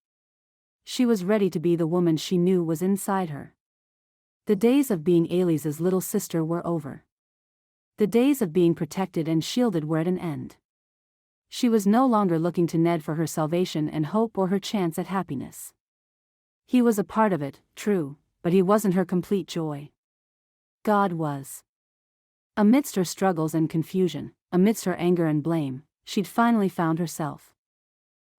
She was ready to be the woman she knew was inside her. The days of being Ailey's little sister were over. The days of being protected and shielded were at an end. She was no longer looking to Ned for her salvation and hope or her chance at happiness. He was a part of it, true, but he wasn't her complete joy. God was. Amidst her struggles and confusion, amidst her anger and blame, she'd finally found herself.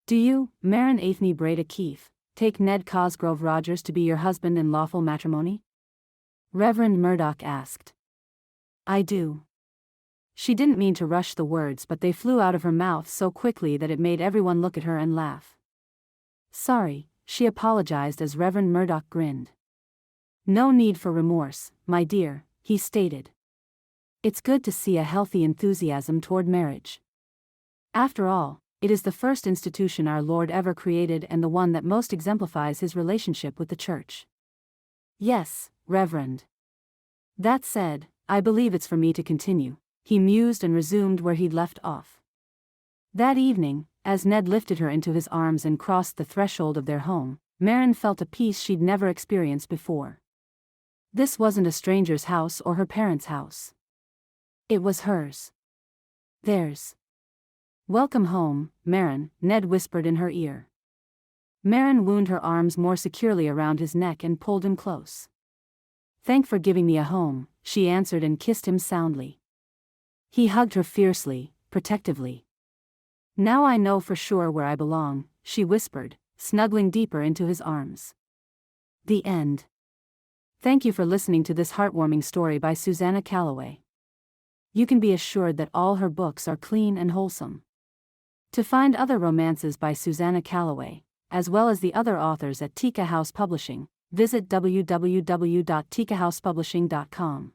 "Do you, Marin Aithne Breda Keefe, take Ned Cosgrove Rogers to be your husband in lawful matrimony?" Reverend Murdoch asked. "I do." She didn't mean to rush the words, but they flew out of her mouth so quickly that it made everyone look at her and laugh. "Sorry," she apologized as Reverend Murdoch grinned. "No need for remorse, my dear," he stated. "It's good to see a healthy enthusiasm toward marriage. After all, it is the first institution our Lord ever created and the one that most exemplifies his relationship with the Church." "Yes, Reverend. That said, I believe it's for me to continue," he mused and resumed where he'd left off. That evening, as Ned lifted her into his arms and crossed the threshold of their home, Marin felt a peace she'd never experienced before. This wasn't a stranger's house or her parents' house. It was hers. Theirs. "Welcome home, Marin," Ned whispered in her ear. Marin wound her arms more securely around his neck and pulled him close. "Thank for giving me a home," she answered and kissed him soundly. He hugged her fiercely, protectively. "Now I know for sure where I belong," she whispered, snuggling deeper into his arms. The end. Thank you for listening to this heartwarming story by Susannah Calloway. You can be assured that all her books are clean and wholesome. To find other romances by Susannah Calloway, as well as the other authors at Tika House Publishing, visit www.tikahousepublishing.com.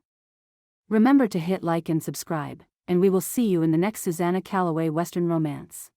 Remember to hit like and subscribe, and we will see you in the next Susannah Calloway Western romance.